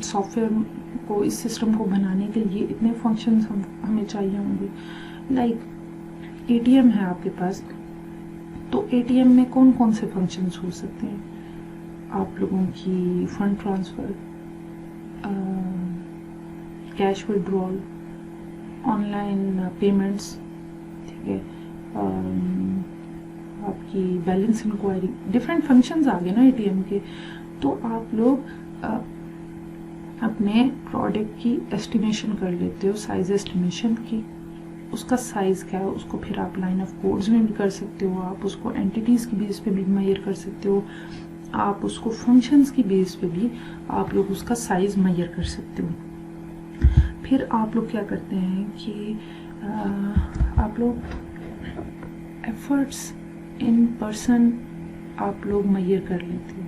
सॉफ्टवेयर को, इस सिस्टम को बनाने के लिए इतने फंक्शंस हमें चाहिए होंगे। लाइक एटीएम है आपके पास, तो एटीएम में कौन कौन से फंक्शंस हो सकते हैं? आप लोगों की fund transfer, cash withdrawal, online payments, ठीक है, आपकी बैलेंस इंक्वायरी, डिफरेंट फंक्शंस आ गए ना एटीएम के। तो आप लोग अपने प्रोडक्ट की एस्टिमेशन कर लेते हो, साइज एस्टिमेशन की, उसका साइज क्या है उसको फिर आप लाइन ऑफ कोड्स में भी कर सकते हो, आप उसको एंटिटीज़ की बेस पे भी मेजर कर सकते हो, आप उसको फंक्शंस की बेस पे भी आप लोग उसका साइज मेजर कर सकते हो। फिर आप लोग क्या करते हैं कि आप लोग एफर्ट्स इन पर्सन आप लोग मेजर कर लेते हो।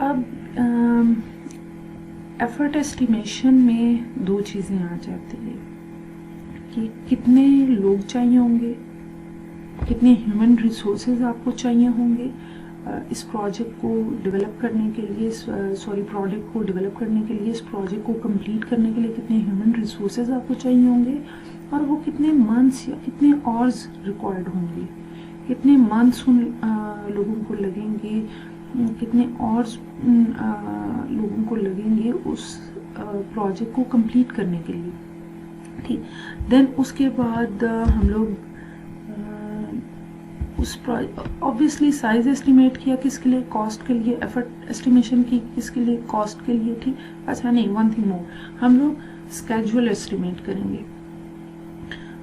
अब एफर्ट एस्टिमेशन में 2 चीज़ें आ जाती है कि कितने लोग चाहिए होंगे, कितने ह्यूमन रिसोर्सेज आपको चाहिए होंगे इस प्रोजेक्ट को डेवलप करने के लिए, प्रोडक्ट को डेवलप करने के लिए, इस प्रोजेक्ट को कंप्लीट करने के लिए कितने ह्यूमन रिसोर्सेज आपको चाहिए होंगे, और वो कितने मंथ्स या कितने आवर्स रिक्वायर्ड होंगे, कितने मंथ्स उन लोगों को लगेंगे, कितने आवर्स लोगों को लगेंगे उस प्रोजेक्ट को कंप्लीट करने के लिए। ठीक, देन उसके बाद हम लोग उस ऑब्वियसली साइज एस्टिमेट किया किसके लिए, कॉस्ट के लिए, एफर्ट एस्टिमेशन की किसके लिए, कॉस्ट के लिए। ठीक, अच्छा नहीं, वन थिंग मोर, हम लोग स्केड्यूल एस्टिमेट करेंगे।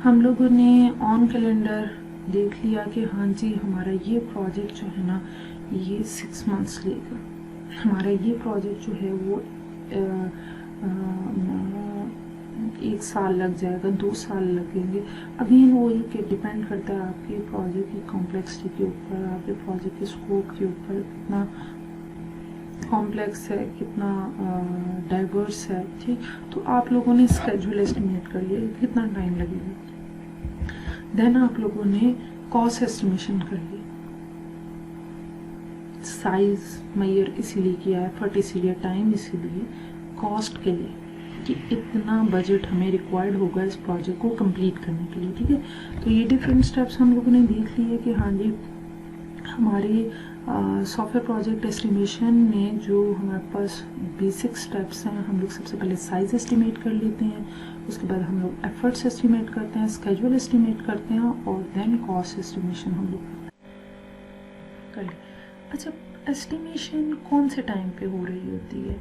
हम लोगों ने ऑन कैलेंडर देख लिया कि हाँ जी हमारा ये प्रोजेक्ट जो है ना ये 6 मंथ्स लेगा, हमारा ये प्रोजेक्ट जो है वो 1 साल लग जाएगा, 2 साल लगेंगे। अगेन वही कि डिपेंड करता है आपके प्रोजेक्ट की कॉम्प्लेक्सिटी के ऊपर, आपके प्रोजेक्ट के स्कोप के ऊपर, कितना कॉम्प्लेक्स है, कितना डाइवर्स है। ठीक, तो आप लोगों ने स्केड्यूल एस्टिमेट कर लिया कितना टाइम लगेगा। देन आप लोगों ने कॉस्ट एस्टिमेशन कर लिया, साइज मेजर इसीलिए किया, एफर्ट इसीलिए, टाइम इसीलिए, कॉस्ट के लिए कि इतना बजट हमें रिक्वायर्ड होगा इस प्रोजेक्ट को कंप्लीट करने के लिए। ठीक है, तो ये डिफरेंट स्टेप्स हम लोगों ने देख लिए कि हाँ जी हमारे सॉफ्टवेयर प्रोजेक्ट एस्टिमेशन में जो हमारे पास बेसिक स्टेप्स हैं, हम लोग सबसे पहले साइज एस्टिमेट कर लेते हैं, उसके बाद हम लोग एफर्ट्स एस्टिमेट करते हैं, स्केड्यूल एस्टिमेट करते हैं, और देन कॉस्ट एस्टिमेशन हम लोग कर लेते हैं। अच्छा, एस्टिमेशन कौन से टाइम पे हो रही होती है?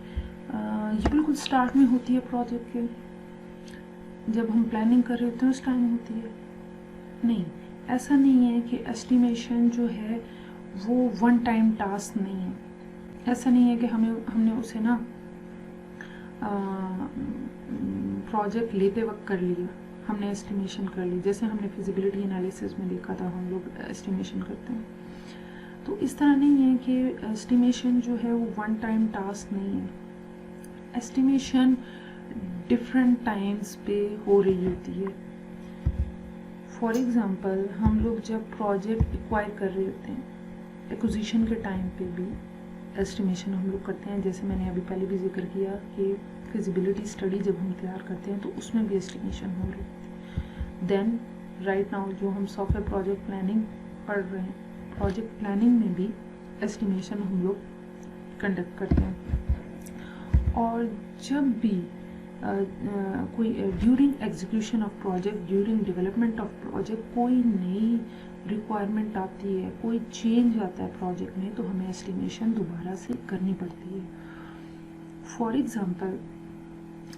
ये बिल्कुल स्टार्ट में होती है प्रोजेक्ट के, जब हम प्लानिंग कर रहे होते हैं उस टाइम होती है? नहीं, ऐसा नहीं है कि एस्टिमेशन जो है वो वन टाइम टास्क नहीं है। ऐसा नहीं है कि हमने उसे ना प्रोजेक्ट लेते वक्त कर लिया, हमने एस्टिमेशन कर ली, जैसे हमने फिजिबिलिटी एनालिसिस में देखा था हम लोग एस्टिमेशन करते हैं। तो इस तरह नहीं है कि एस्टिमेशन जो है वो वन टाइम टास्क नहीं है। एस्टिमेशन डिफरेंट टाइम्स पे हो रही होती है। फॉर एग्जांपल हम लोग जब प्रोजेक्ट एक्वायर कर रहे होते हैं, एक्विजिशन के टाइम पे भी एस्टिमेशन हम लोग करते हैं। जैसे मैंने अभी पहले भी जिक्र किया कि फिजिबिलिटी स्टडी जब हम तैयार करते हैं तो उसमें भी एस्टिमेशन हो रही है। देन राइट नाउ जो हम सॉफ्टवेयर प्रोजेक्ट प्लानिंग पढ़ रहे हैं, प्रोजेक्ट प्लानिंग में भी एस्टिमेशन हम लोग कंडक्ट करते हैं। और जब भी कोई during execution of project, during development of project कोई नई रिक्वायरमेंट आती है, कोई चेंज आता है प्रोजेक्ट में, तो हमें एस्टिमेशन दोबारा से करनी पड़ती है। फॉर एग्जांपल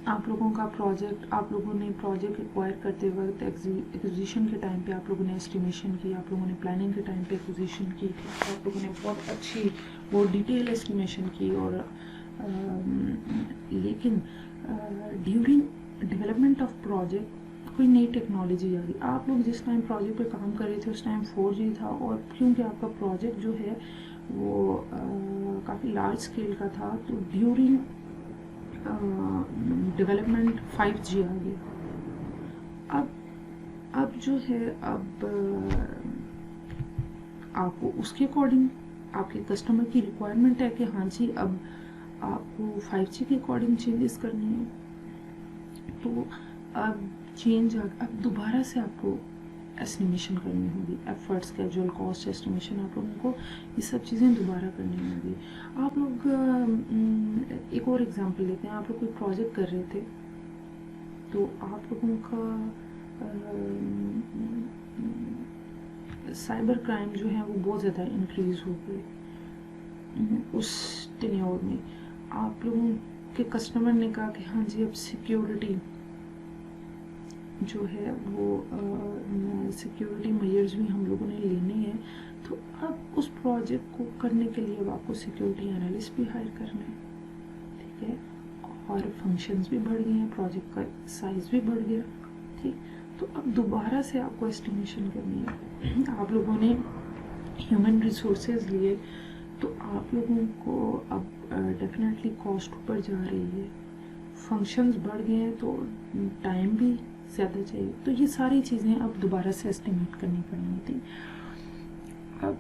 आप लोगों का प्रोजेक्ट, आप लोगों ने प्रोजेक्ट एक्वायर करते वक्त एक्विजिशन के टाइम पे आप लोगों ने एस्टिमेशन की, आप लोगों ने प्लानिंग के टाइम पे एक्विजिशन की थी, आप लोगों ने बहुत अच्छी बहुत डिटेल एस्टिमेशन की। और लेकिन ड्यूरिंग डेवलपमेंट ऑफ प्रोजेक्ट कोई नई टेक्नोलॉजी आ गई, आप लोग जिस टाइम प्रोजेक्ट पे काम कर रहे थे उस टाइम 4G था, और क्योंकि आपका प्रोजेक्ट जो है वो काफ़ी लार्ज स्केल का था, तो ड्यूरिंग डेवलपमेंट 5G आ गया। अब जो है अब आपको उसके अकॉर्डिंग आपके कस्टमर की रिक्वायरमेंट है कि हाँ जी अब आपको 5G के अकॉर्डिंग चेंजेस करनी है, तो अब अब दोबारा से आपको एस्टिमेशन करनी होगी। एफर्ट, स्केड्यूल, कॉस्ट एस्टिमेशन आप लोगों को ये सब चीज़ें दोबारा करनी होगी। आप लोग एक और एग्जांपल लेते हैं, आप लोग कोई प्रोजेक्ट कर रहे थे तो आप लोगों का साइबर क्राइम जो है वो बहुत ज़्यादा इंक्रीज़ हो गई। उस टेन्योर में आप लोगों के कस्टमर ने कहा कि हाँ जी अब सिक्योरिटी जो है वो सिक्योरिटी मेजर्स भी हम लोगों ने लेने हैं, तो अब उस प्रोजेक्ट को करने के लिए अब आपको सिक्योरिटी एनालिस्ट भी हायर करना है, ठीक है, और फंक्शंस भी बढ़ गए हैं, प्रोजेक्ट का साइज भी बढ़ गया, ठीक। तो अब दोबारा से आपको एस्टिमेशन करनी है। आप लोगों ने ह्यूमन रिसोर्सेज लिए तो आप लोगों को अब डेफिनेटली कॉस्ट ऊपर जा रही है, फंक्शंस बढ़ गए हैं तो टाइम भी ज़्यादा चाहिए, तो ये सारी चीज़ें अब दोबारा से एस्टिमेट करनी पड़नी थी। अब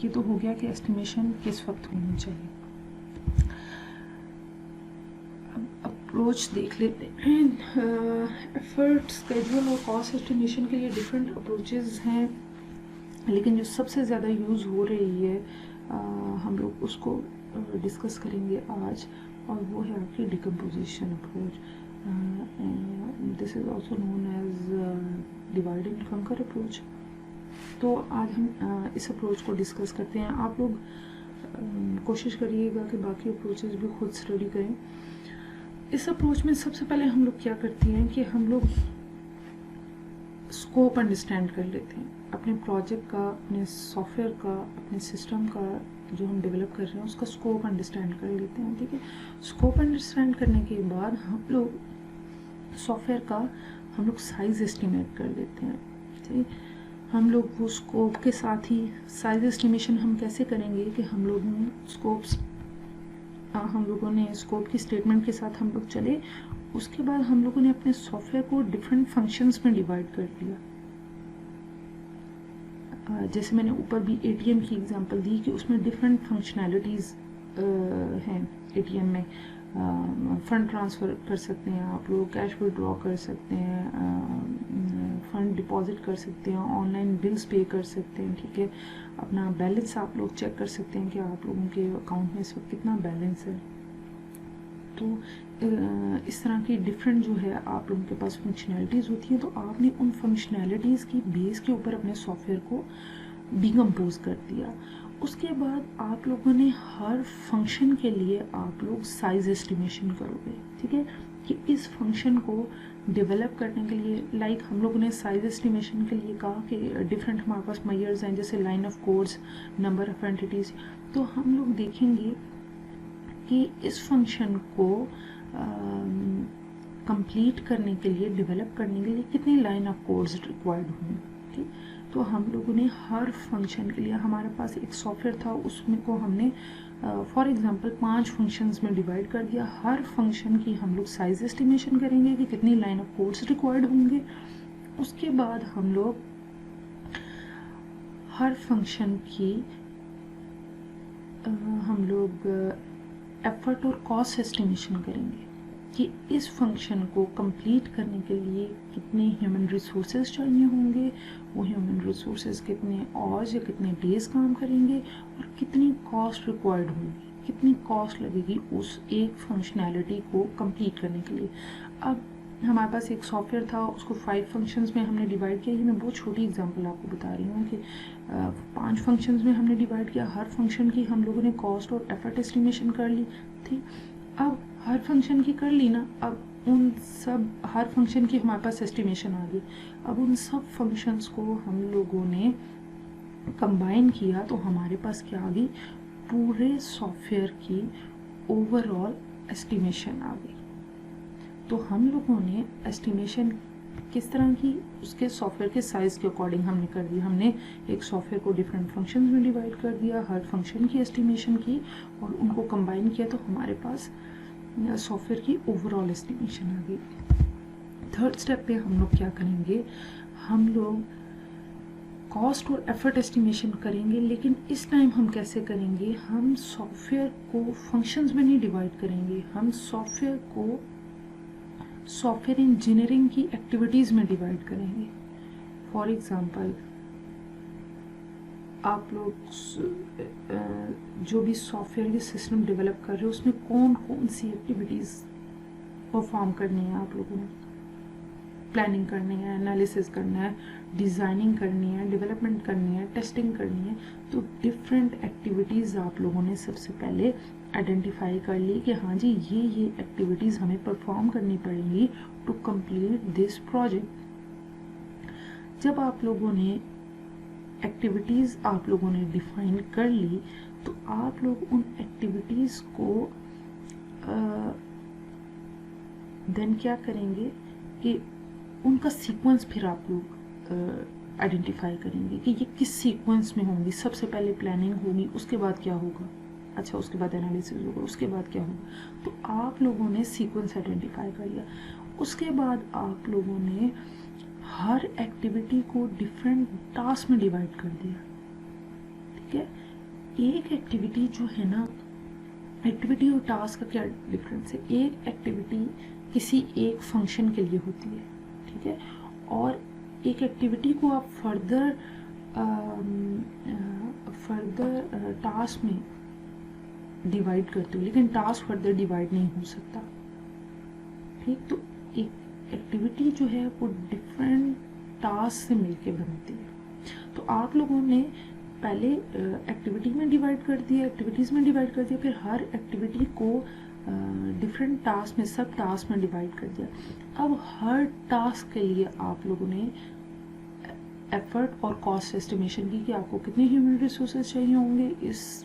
ये तो हो गया कि एस्टिमेशन किस वक्त होनी चाहिए। अब अप्रोच देख लेते हैं। एफर्ट, स्केड्यूल और कॉस्ट एस्टिमेशन के लिए डिफरेंट अप्रोचेस हैं, लेकिन जो सबसे ज़्यादा यूज़ हो रही है हम लोग उसको डिस्कस करेंगे आज, और वो है आपकी decomposition approach. This is also known as divide and conquer approach. तो आज हम इस अप्रोच को डिस्कस करते हैं। आप लोग कोशिश करिएगा कि बाकी अप्रोचेस भी खुद स्टडी करें। इस अप्रोच में सबसे पहले हम लोग क्या करते हैं कि हम लोग स्कोप अंडरस्टैंड कर लेते हैं, अपने प्रोजेक्ट का, अपने सॉफ्टवेयर का, अपने सिस्टम का जो हम डेवलप कर रहे हैं उसका स्कोप अंडरस्टैंड कर लेते हैं, ठीक है। स्कोप अंडरस्टैंड करने के बाद हम लोग सॉफ्टवेयर का हम लोग साइज एस्टिमेट कर लेते हैं, ठीक। हम लोग वो स्कोप के साथ ही साइज एस्टिमेशन हम कैसे करेंगे कि हम लोगों ने स्कोप की स्टेटमेंट के साथ हम लोग चले, उसके बाद हम लोगों ने अपने सॉफ्टवेयर को डिफरेंट फंक्शंस में डिवाइड कर दिया। जैसे मैंने ऊपर भी एटीएम की एग्जांपल दी कि उसमें डिफरेंट फंक्शनैलिटीज़ हैं। एटीएम में फ़ंड ट्रांसफ़र कर सकते हैं आप लोग, कैश विड्रॉ कर सकते हैं, फ़ंड डिपॉजिट कर सकते हैं, ऑनलाइन बिल्स पे कर सकते हैं, ठीक है। अपना बैलेंस आप लोग चेक कर सकते हैं कि आप लोगों के अकाउंट में इस वक्त कितना बैलेंस है। तो इस तरह की डिफरेंट जो है आप लोगों के पास फंक्शनैलिटीज़ होती हैं, तो आपने उन फंक्शनैलिटीज़ की बेस के ऊपर अपने सॉफ्टवेयर को डिकम्पोज कर दिया। उसके बाद आप लोगों ने हर फंक्शन के लिए आप लोग साइज एस्टिमेशन करोगे, ठीक है, कि इस फंक्शन को डेवलप करने के लिए हम लोगों ने साइज एस्टिमेशन के लिए कहा कि डिफरेंट हमारे पास मेजर्स हैं, जैसे line of codes, number of entities. तो हम लोग देखेंगे कि इस फंक्शन को कंप्लीट करने के लिए, डेवलप करने के लिए कितनी लाइन ऑफ कोड्स रिक्वायर्ड होंगे, ठीक। तो हम लोगों ने हर फंक्शन के लिए, हमारे पास एक सॉफ्टवेयर था उसमें को हमने फॉर एग्जांपल 5 फंक्शंस में डिवाइड कर दिया। हर फंक्शन की हम लोग साइज एस्टिमेशन करेंगे कि कितनी लाइन ऑफ कोड्स रिक्वायर्ड होंगे। उसके बाद हम लोग हर फंक्शन की हम लोग एफर्ट और कॉस्ट एस्टिमेशन करेंगे कि इस फंक्शन को कंप्लीट करने के लिए कितने ह्यूमन रिसोर्सेज चाहिए होंगे, वो ह्यूमन रिसोर्सेज कितने आवर्स या कितने डेज काम करेंगे और कितनी कॉस्ट रिक्वायर्ड होगी, कितनी कॉस्ट लगेगी उस एक फंक्शनैलिटी को कंप्लीट करने के लिए। अब हमारे पास एक सॉफ्टवेयर था, उसको 5 फंक्शंस में हमने डिवाइड किया। ये मैं बहुत छोटी एग्जांपल आपको बता रही हूँ कि 5 फंक्शंस में हमने डिवाइड किया। हर फंक्शन की हम लोगों ने कॉस्ट और एफर्ट एस्टिमेशन कर ली थी। अब हर फंक्शन की कर ली ना, अब उन सब हर फंक्शन की हमारे पास एस्टिमेशन आ गई। अब उन सब फंक्शंस को हम लोगों ने कंबाइन किया तो हमारे पास क्या आ गई, पूरे सॉफ्टवेयर की ओवरऑल एस्टिमेशन आ गई। तो हम लोगों ने एस्टिमेशन किस तरह की, उसके सॉफ्टवेयर के साइज़ के अकॉर्डिंग हमने कर दी। हमने एक सॉफ्टवेयर को डिफरेंट फंक्शंस में डिवाइड कर दिया, हर फंक्शन की एस्टिमेशन की और उनको कंबाइन किया तो हमारे पास सॉफ्टवेयर की ओवरऑल एस्टिमेशन आ गई। थर्ड स्टेप पे हम लोग क्या करेंगे, हम लोग कॉस्ट और एफर्ट एस्टिमेशन करेंगे, लेकिन इस टाइम हम कैसे करेंगे, हम सॉफ्टवेयर को फंक्शंस में नहीं डिवाइड करेंगे, हम सॉफ्टवेयर को सॉफ्टवेयर इंजीनियरिंग की एक्टिविटीज़ में डिवाइड करेंगे। फॉर एग्जांपल, आप लोग जो भी सॉफ्टवेयर के सिस्टम डेवलप कर रहे हो उसमें कौन कौन सी एक्टिविटीज़ परफॉर्म करनी है, आप लोगों ने प्लानिंग करनी है, एनालिसिस करना है, डिज़ाइनिंग करनी है, डेवलपमेंट करनी है, टेस्टिंग करनी है। तो डिफरेंट एक्टिविटीज़ आप लोगों ने सबसे पहले आइडेंटिफाई कर ली कि हाँ जी ये एक्टिविटीज़ हमें परफॉर्म करनी पड़ेंगी टू कंप्लीट दिस प्रोजेक्ट। जब आप लोगों ने एक्टिविटीज़ आप लोगों ने डिफाइन कर ली तो आप लोग उन एक्टिविटीज़ को देन क्या करेंगे कि उनका सीक्वेंस फिर आप लोग आइडेंटिफाई करेंगे कि ये किस सीक्वेंस में होंगी। सबसे पहले प्लानिंग होगी, उसके बाद क्या होगा, अच्छा उसके बाद एनालिसिस होगा, उसके बाद क्या होगा। तो आप लोगों ने सीक्वेंस आइडेंटिफाई कर लिया। उसके बाद आप लोगों ने हर एक्टिविटी को डिफरेंट टास्क में डिवाइड कर दिया। ठीक है, एक एक्टिविटी जो है ना, एक्टिविटी और टास्क का क्या डिफरेंस है, एक एक्टिविटी किसी एक फंक्शन के लिए होती है, ठीक है, और एक एक्टिविटी को आप फर्दर टास्क में डिवाइड करते हो, लेकिन टास्क फर्दर डिवाइड नहीं हो सकता। ठीक, तो एक एक्टिविटी जो है वो डिफरेंट टास्क से मिलके बनती है। तो आप लोगों ने पहले एक्टिविटी में डिवाइड कर दिया, एक्टिविटीज़ में डिवाइड कर दिया, फिर हर एक्टिविटी को डिफरेंट टास्क में, सब टास्क में डिवाइड कर दिया। अब हर टास्क के लिए आप लोगों ने एफर्ट और कॉस्ट एस्टिमेशन की कि आपको कितने ह्यूमन रिसोर्सेज चाहिए होंगे इस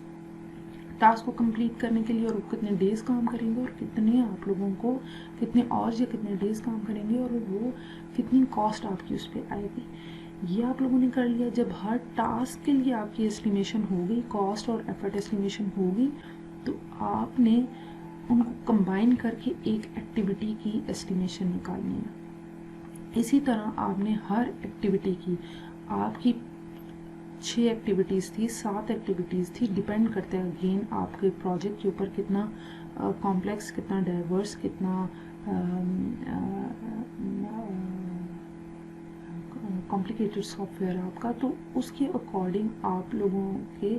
टास्क को कंप्लीट करने के लिए, और कितने डेज काम करेंगे, और कितने आप लोगों को कितने आवर्स या कितने डेज काम करेंगे, और वो कितनी कॉस्ट आपकी उस पर आएगी, ये आप लोगों ने कर लिया। जब हर टास्क के लिए आपकी एस्टिमेशन होगी, कॉस्ट और एफर्ट एस्टिमेशन होगी, तो आपने उनको कंबाइन करके एक एक्टिविटी की एस्टिमेशन निकालनी है। इसी तरह आपने हर एक्टिविटी की, आपकी 6 एक्टिविटीज़ थी, 7 एक्टिविटीज़ थी, डिपेंड करते हैं अगेन आपके प्रोजेक्ट के ऊपर कितना कॉम्प्लेक्स, कितना डाइवर्स, कितना कॉम्प्लिकेटेड सॉफ्टवेयर आपका, तो उसके अकॉर्डिंग आप लोगों के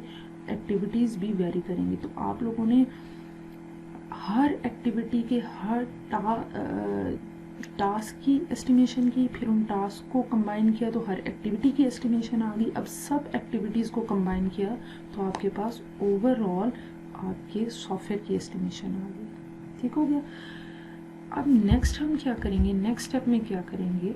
एक्टिविटीज़ भी वेरी करेंगी। तो आप लोगों ने हर एक्टिविटी के हर टास्क की एस्टिमेशन की, फिर उन टास्क को कंबाइन किया तो हर एक्टिविटी की एस्टिमेशन आ गई। अब सब एक्टिविटीज़ को कंबाइन किया तो आपके पास ओवरऑल आपके सॉफ्टवेयर की एस्टिमेशन आ गई। ठीक हो गया। अब नेक्स्ट हम क्या करेंगे, नेक्स्ट स्टेप में क्या करेंगे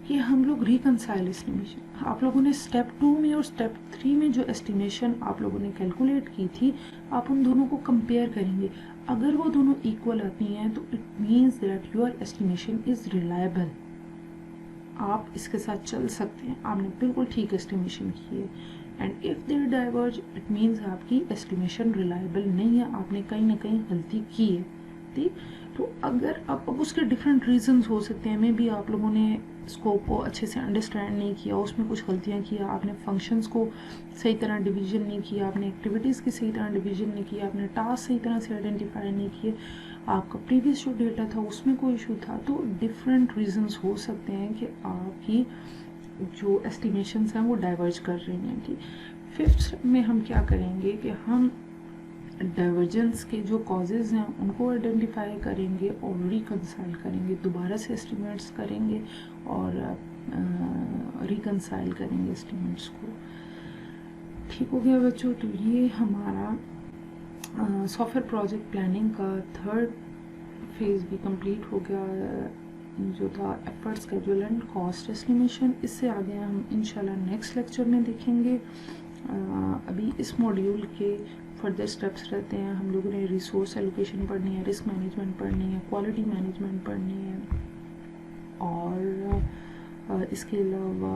कि हम लोग रिकंसाइल एस्टिमेशन, आप लोगों ने स्टेप 2 में और स्टेप 3 में जो एस्टिमेशन आप लोगों ने कैलकुलेट की थी, आप उन दोनों को कंपेयर करेंगे। अगर वो दोनों इक्वल आती हैं तो it means that your estimation is reliable, आप इसके साथ चल सकते हैं, आपने बिल्कुल ठीक एस्टिमेशन की है। And if there diverge, it means आपकी एस्टिमेशन रिलायबल नहीं है, आपने कहीं ना कहीं गलती की है। ठीक, तो अगर अब उसके डिफरेंट रीजंस हो सकते हैं, मे बी आप लोगों ने स्कोप को अच्छे से अंडरस्टैंड नहीं किया, उसमें कुछ गलतियां किया, आपने फंक्शंस को सही तरह डिवीजन नहीं किया, आपने एक्टिविटीज़ की सही तरह डिवीजन नहीं किया, आपने टास्क सही तरह से आइडेंटिफाई नहीं किए, आपका प्रीवियस जो डेटा था उसमें कोई इशू था। तो डिफरेंट रीजंस हो सकते हैं कि आपकी जो एस्टिमेशंस हैं वो डाइवर्ज कर रही हैं। ठीक, फिफ्थ में हम क्या करेंगे कि हम डाइवर्जेंस के जो कॉजेज़ हैं उनको आइडेंटिफाई करेंगे और रिकंसाइल करेंगे, दोबारा से एस्टिमेट्स करेंगे और रिकंसाइल करेंगे एस्टिमेट्स को। ठीक हो गया बच्चों, तो ये हमारा सॉफ्टवेयर प्रोजेक्ट प्लानिंग का थर्ड फेज़ भी कंप्लीट हो गया, जो था effort, schedule and cost estimation. इससे आगे हम इंशाल्लाह नेक्स्ट लेक्चर में देखेंगे। अभी इस मॉड्यूल के फर्दर स्टेप्स रहते हैं, हम लोगों ने रिसोर्स एलोकेशन पढ़नी है, रिस्क मैनेजमेंट पढ़नी है, क्वालिटी मैनेजमेंट पढ़नी है और इसके अलावा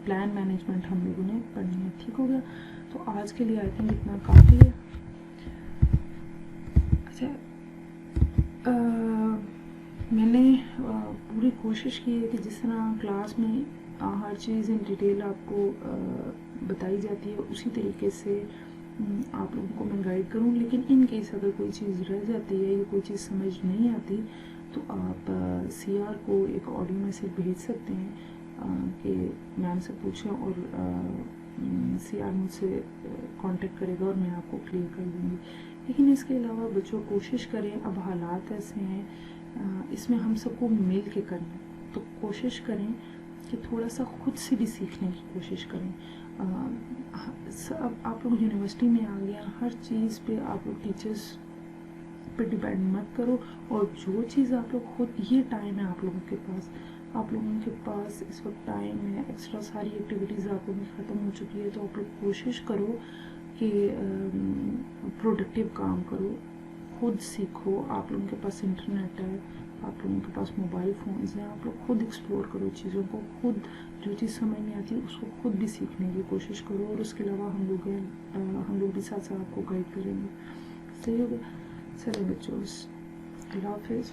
प्लान मैनेजमेंट हम लोगों ने पढ़नी है। ठीक हो गया, तो आज के लिए आई थिंक इतना काफ़ी है। अच्छा, मैंने पूरी कोशिश की है कि जिस तरह क्लास में हर चीज़ इन डिटेल आपको बताई जाती है उसी तरीके से आप लोगों को मैं गाइड करूँ, लेकिन इन केस अगर कोई चीज़ रह जाती है या कोई चीज़ समझ नहीं आती तो आप CR को एक ऑडियो मैसेज भेज सकते हैं कि मैम से पूछें और CR मुझसे कांटेक्ट करेगा और मैं आपको क्लियर कर दूँगी। लेकिन इसके अलावा बच्चों कोशिश करें, अब हालात ऐसे हैं, इसमें हम सबको मिल के करना है, तो कोशिश करें कि थोड़ा सा खुद से भी सीखने की कोशिश करें। अब आप लोग यूनिवर्सिटी में आ गया, हर चीज़ पे आप लोग टीचर्स पे डिपेंड मत करो, और जो चीज़ आप लोग खुद, ये टाइम है आप लोगों के पास, आप लोगों के पास इस वक्त टाइम है, एक्स्ट्रा सारी एक्टिविटीज़ आप लोगों की ख़त्म हो चुकी है, तो आप लोग कोशिश करो कि प्रोडक्टिव काम करो, खुद सीखो। आप लोगों के पास इंटरनेट है, आप लोगों के पास मोबाइल फ़ोन्स हैं, आप लोग खुद एक्सप्लोर करो चीज़ों को, खुद जो चीज़ समझ में आती है उसको खुद भी सीखने की कोशिश करो, और उसके अलावा हम लोग भी साथ साथ आपको गाइड करेंगे। सही हो गया, चलो बच्चों, अल्लाह हाफिज़।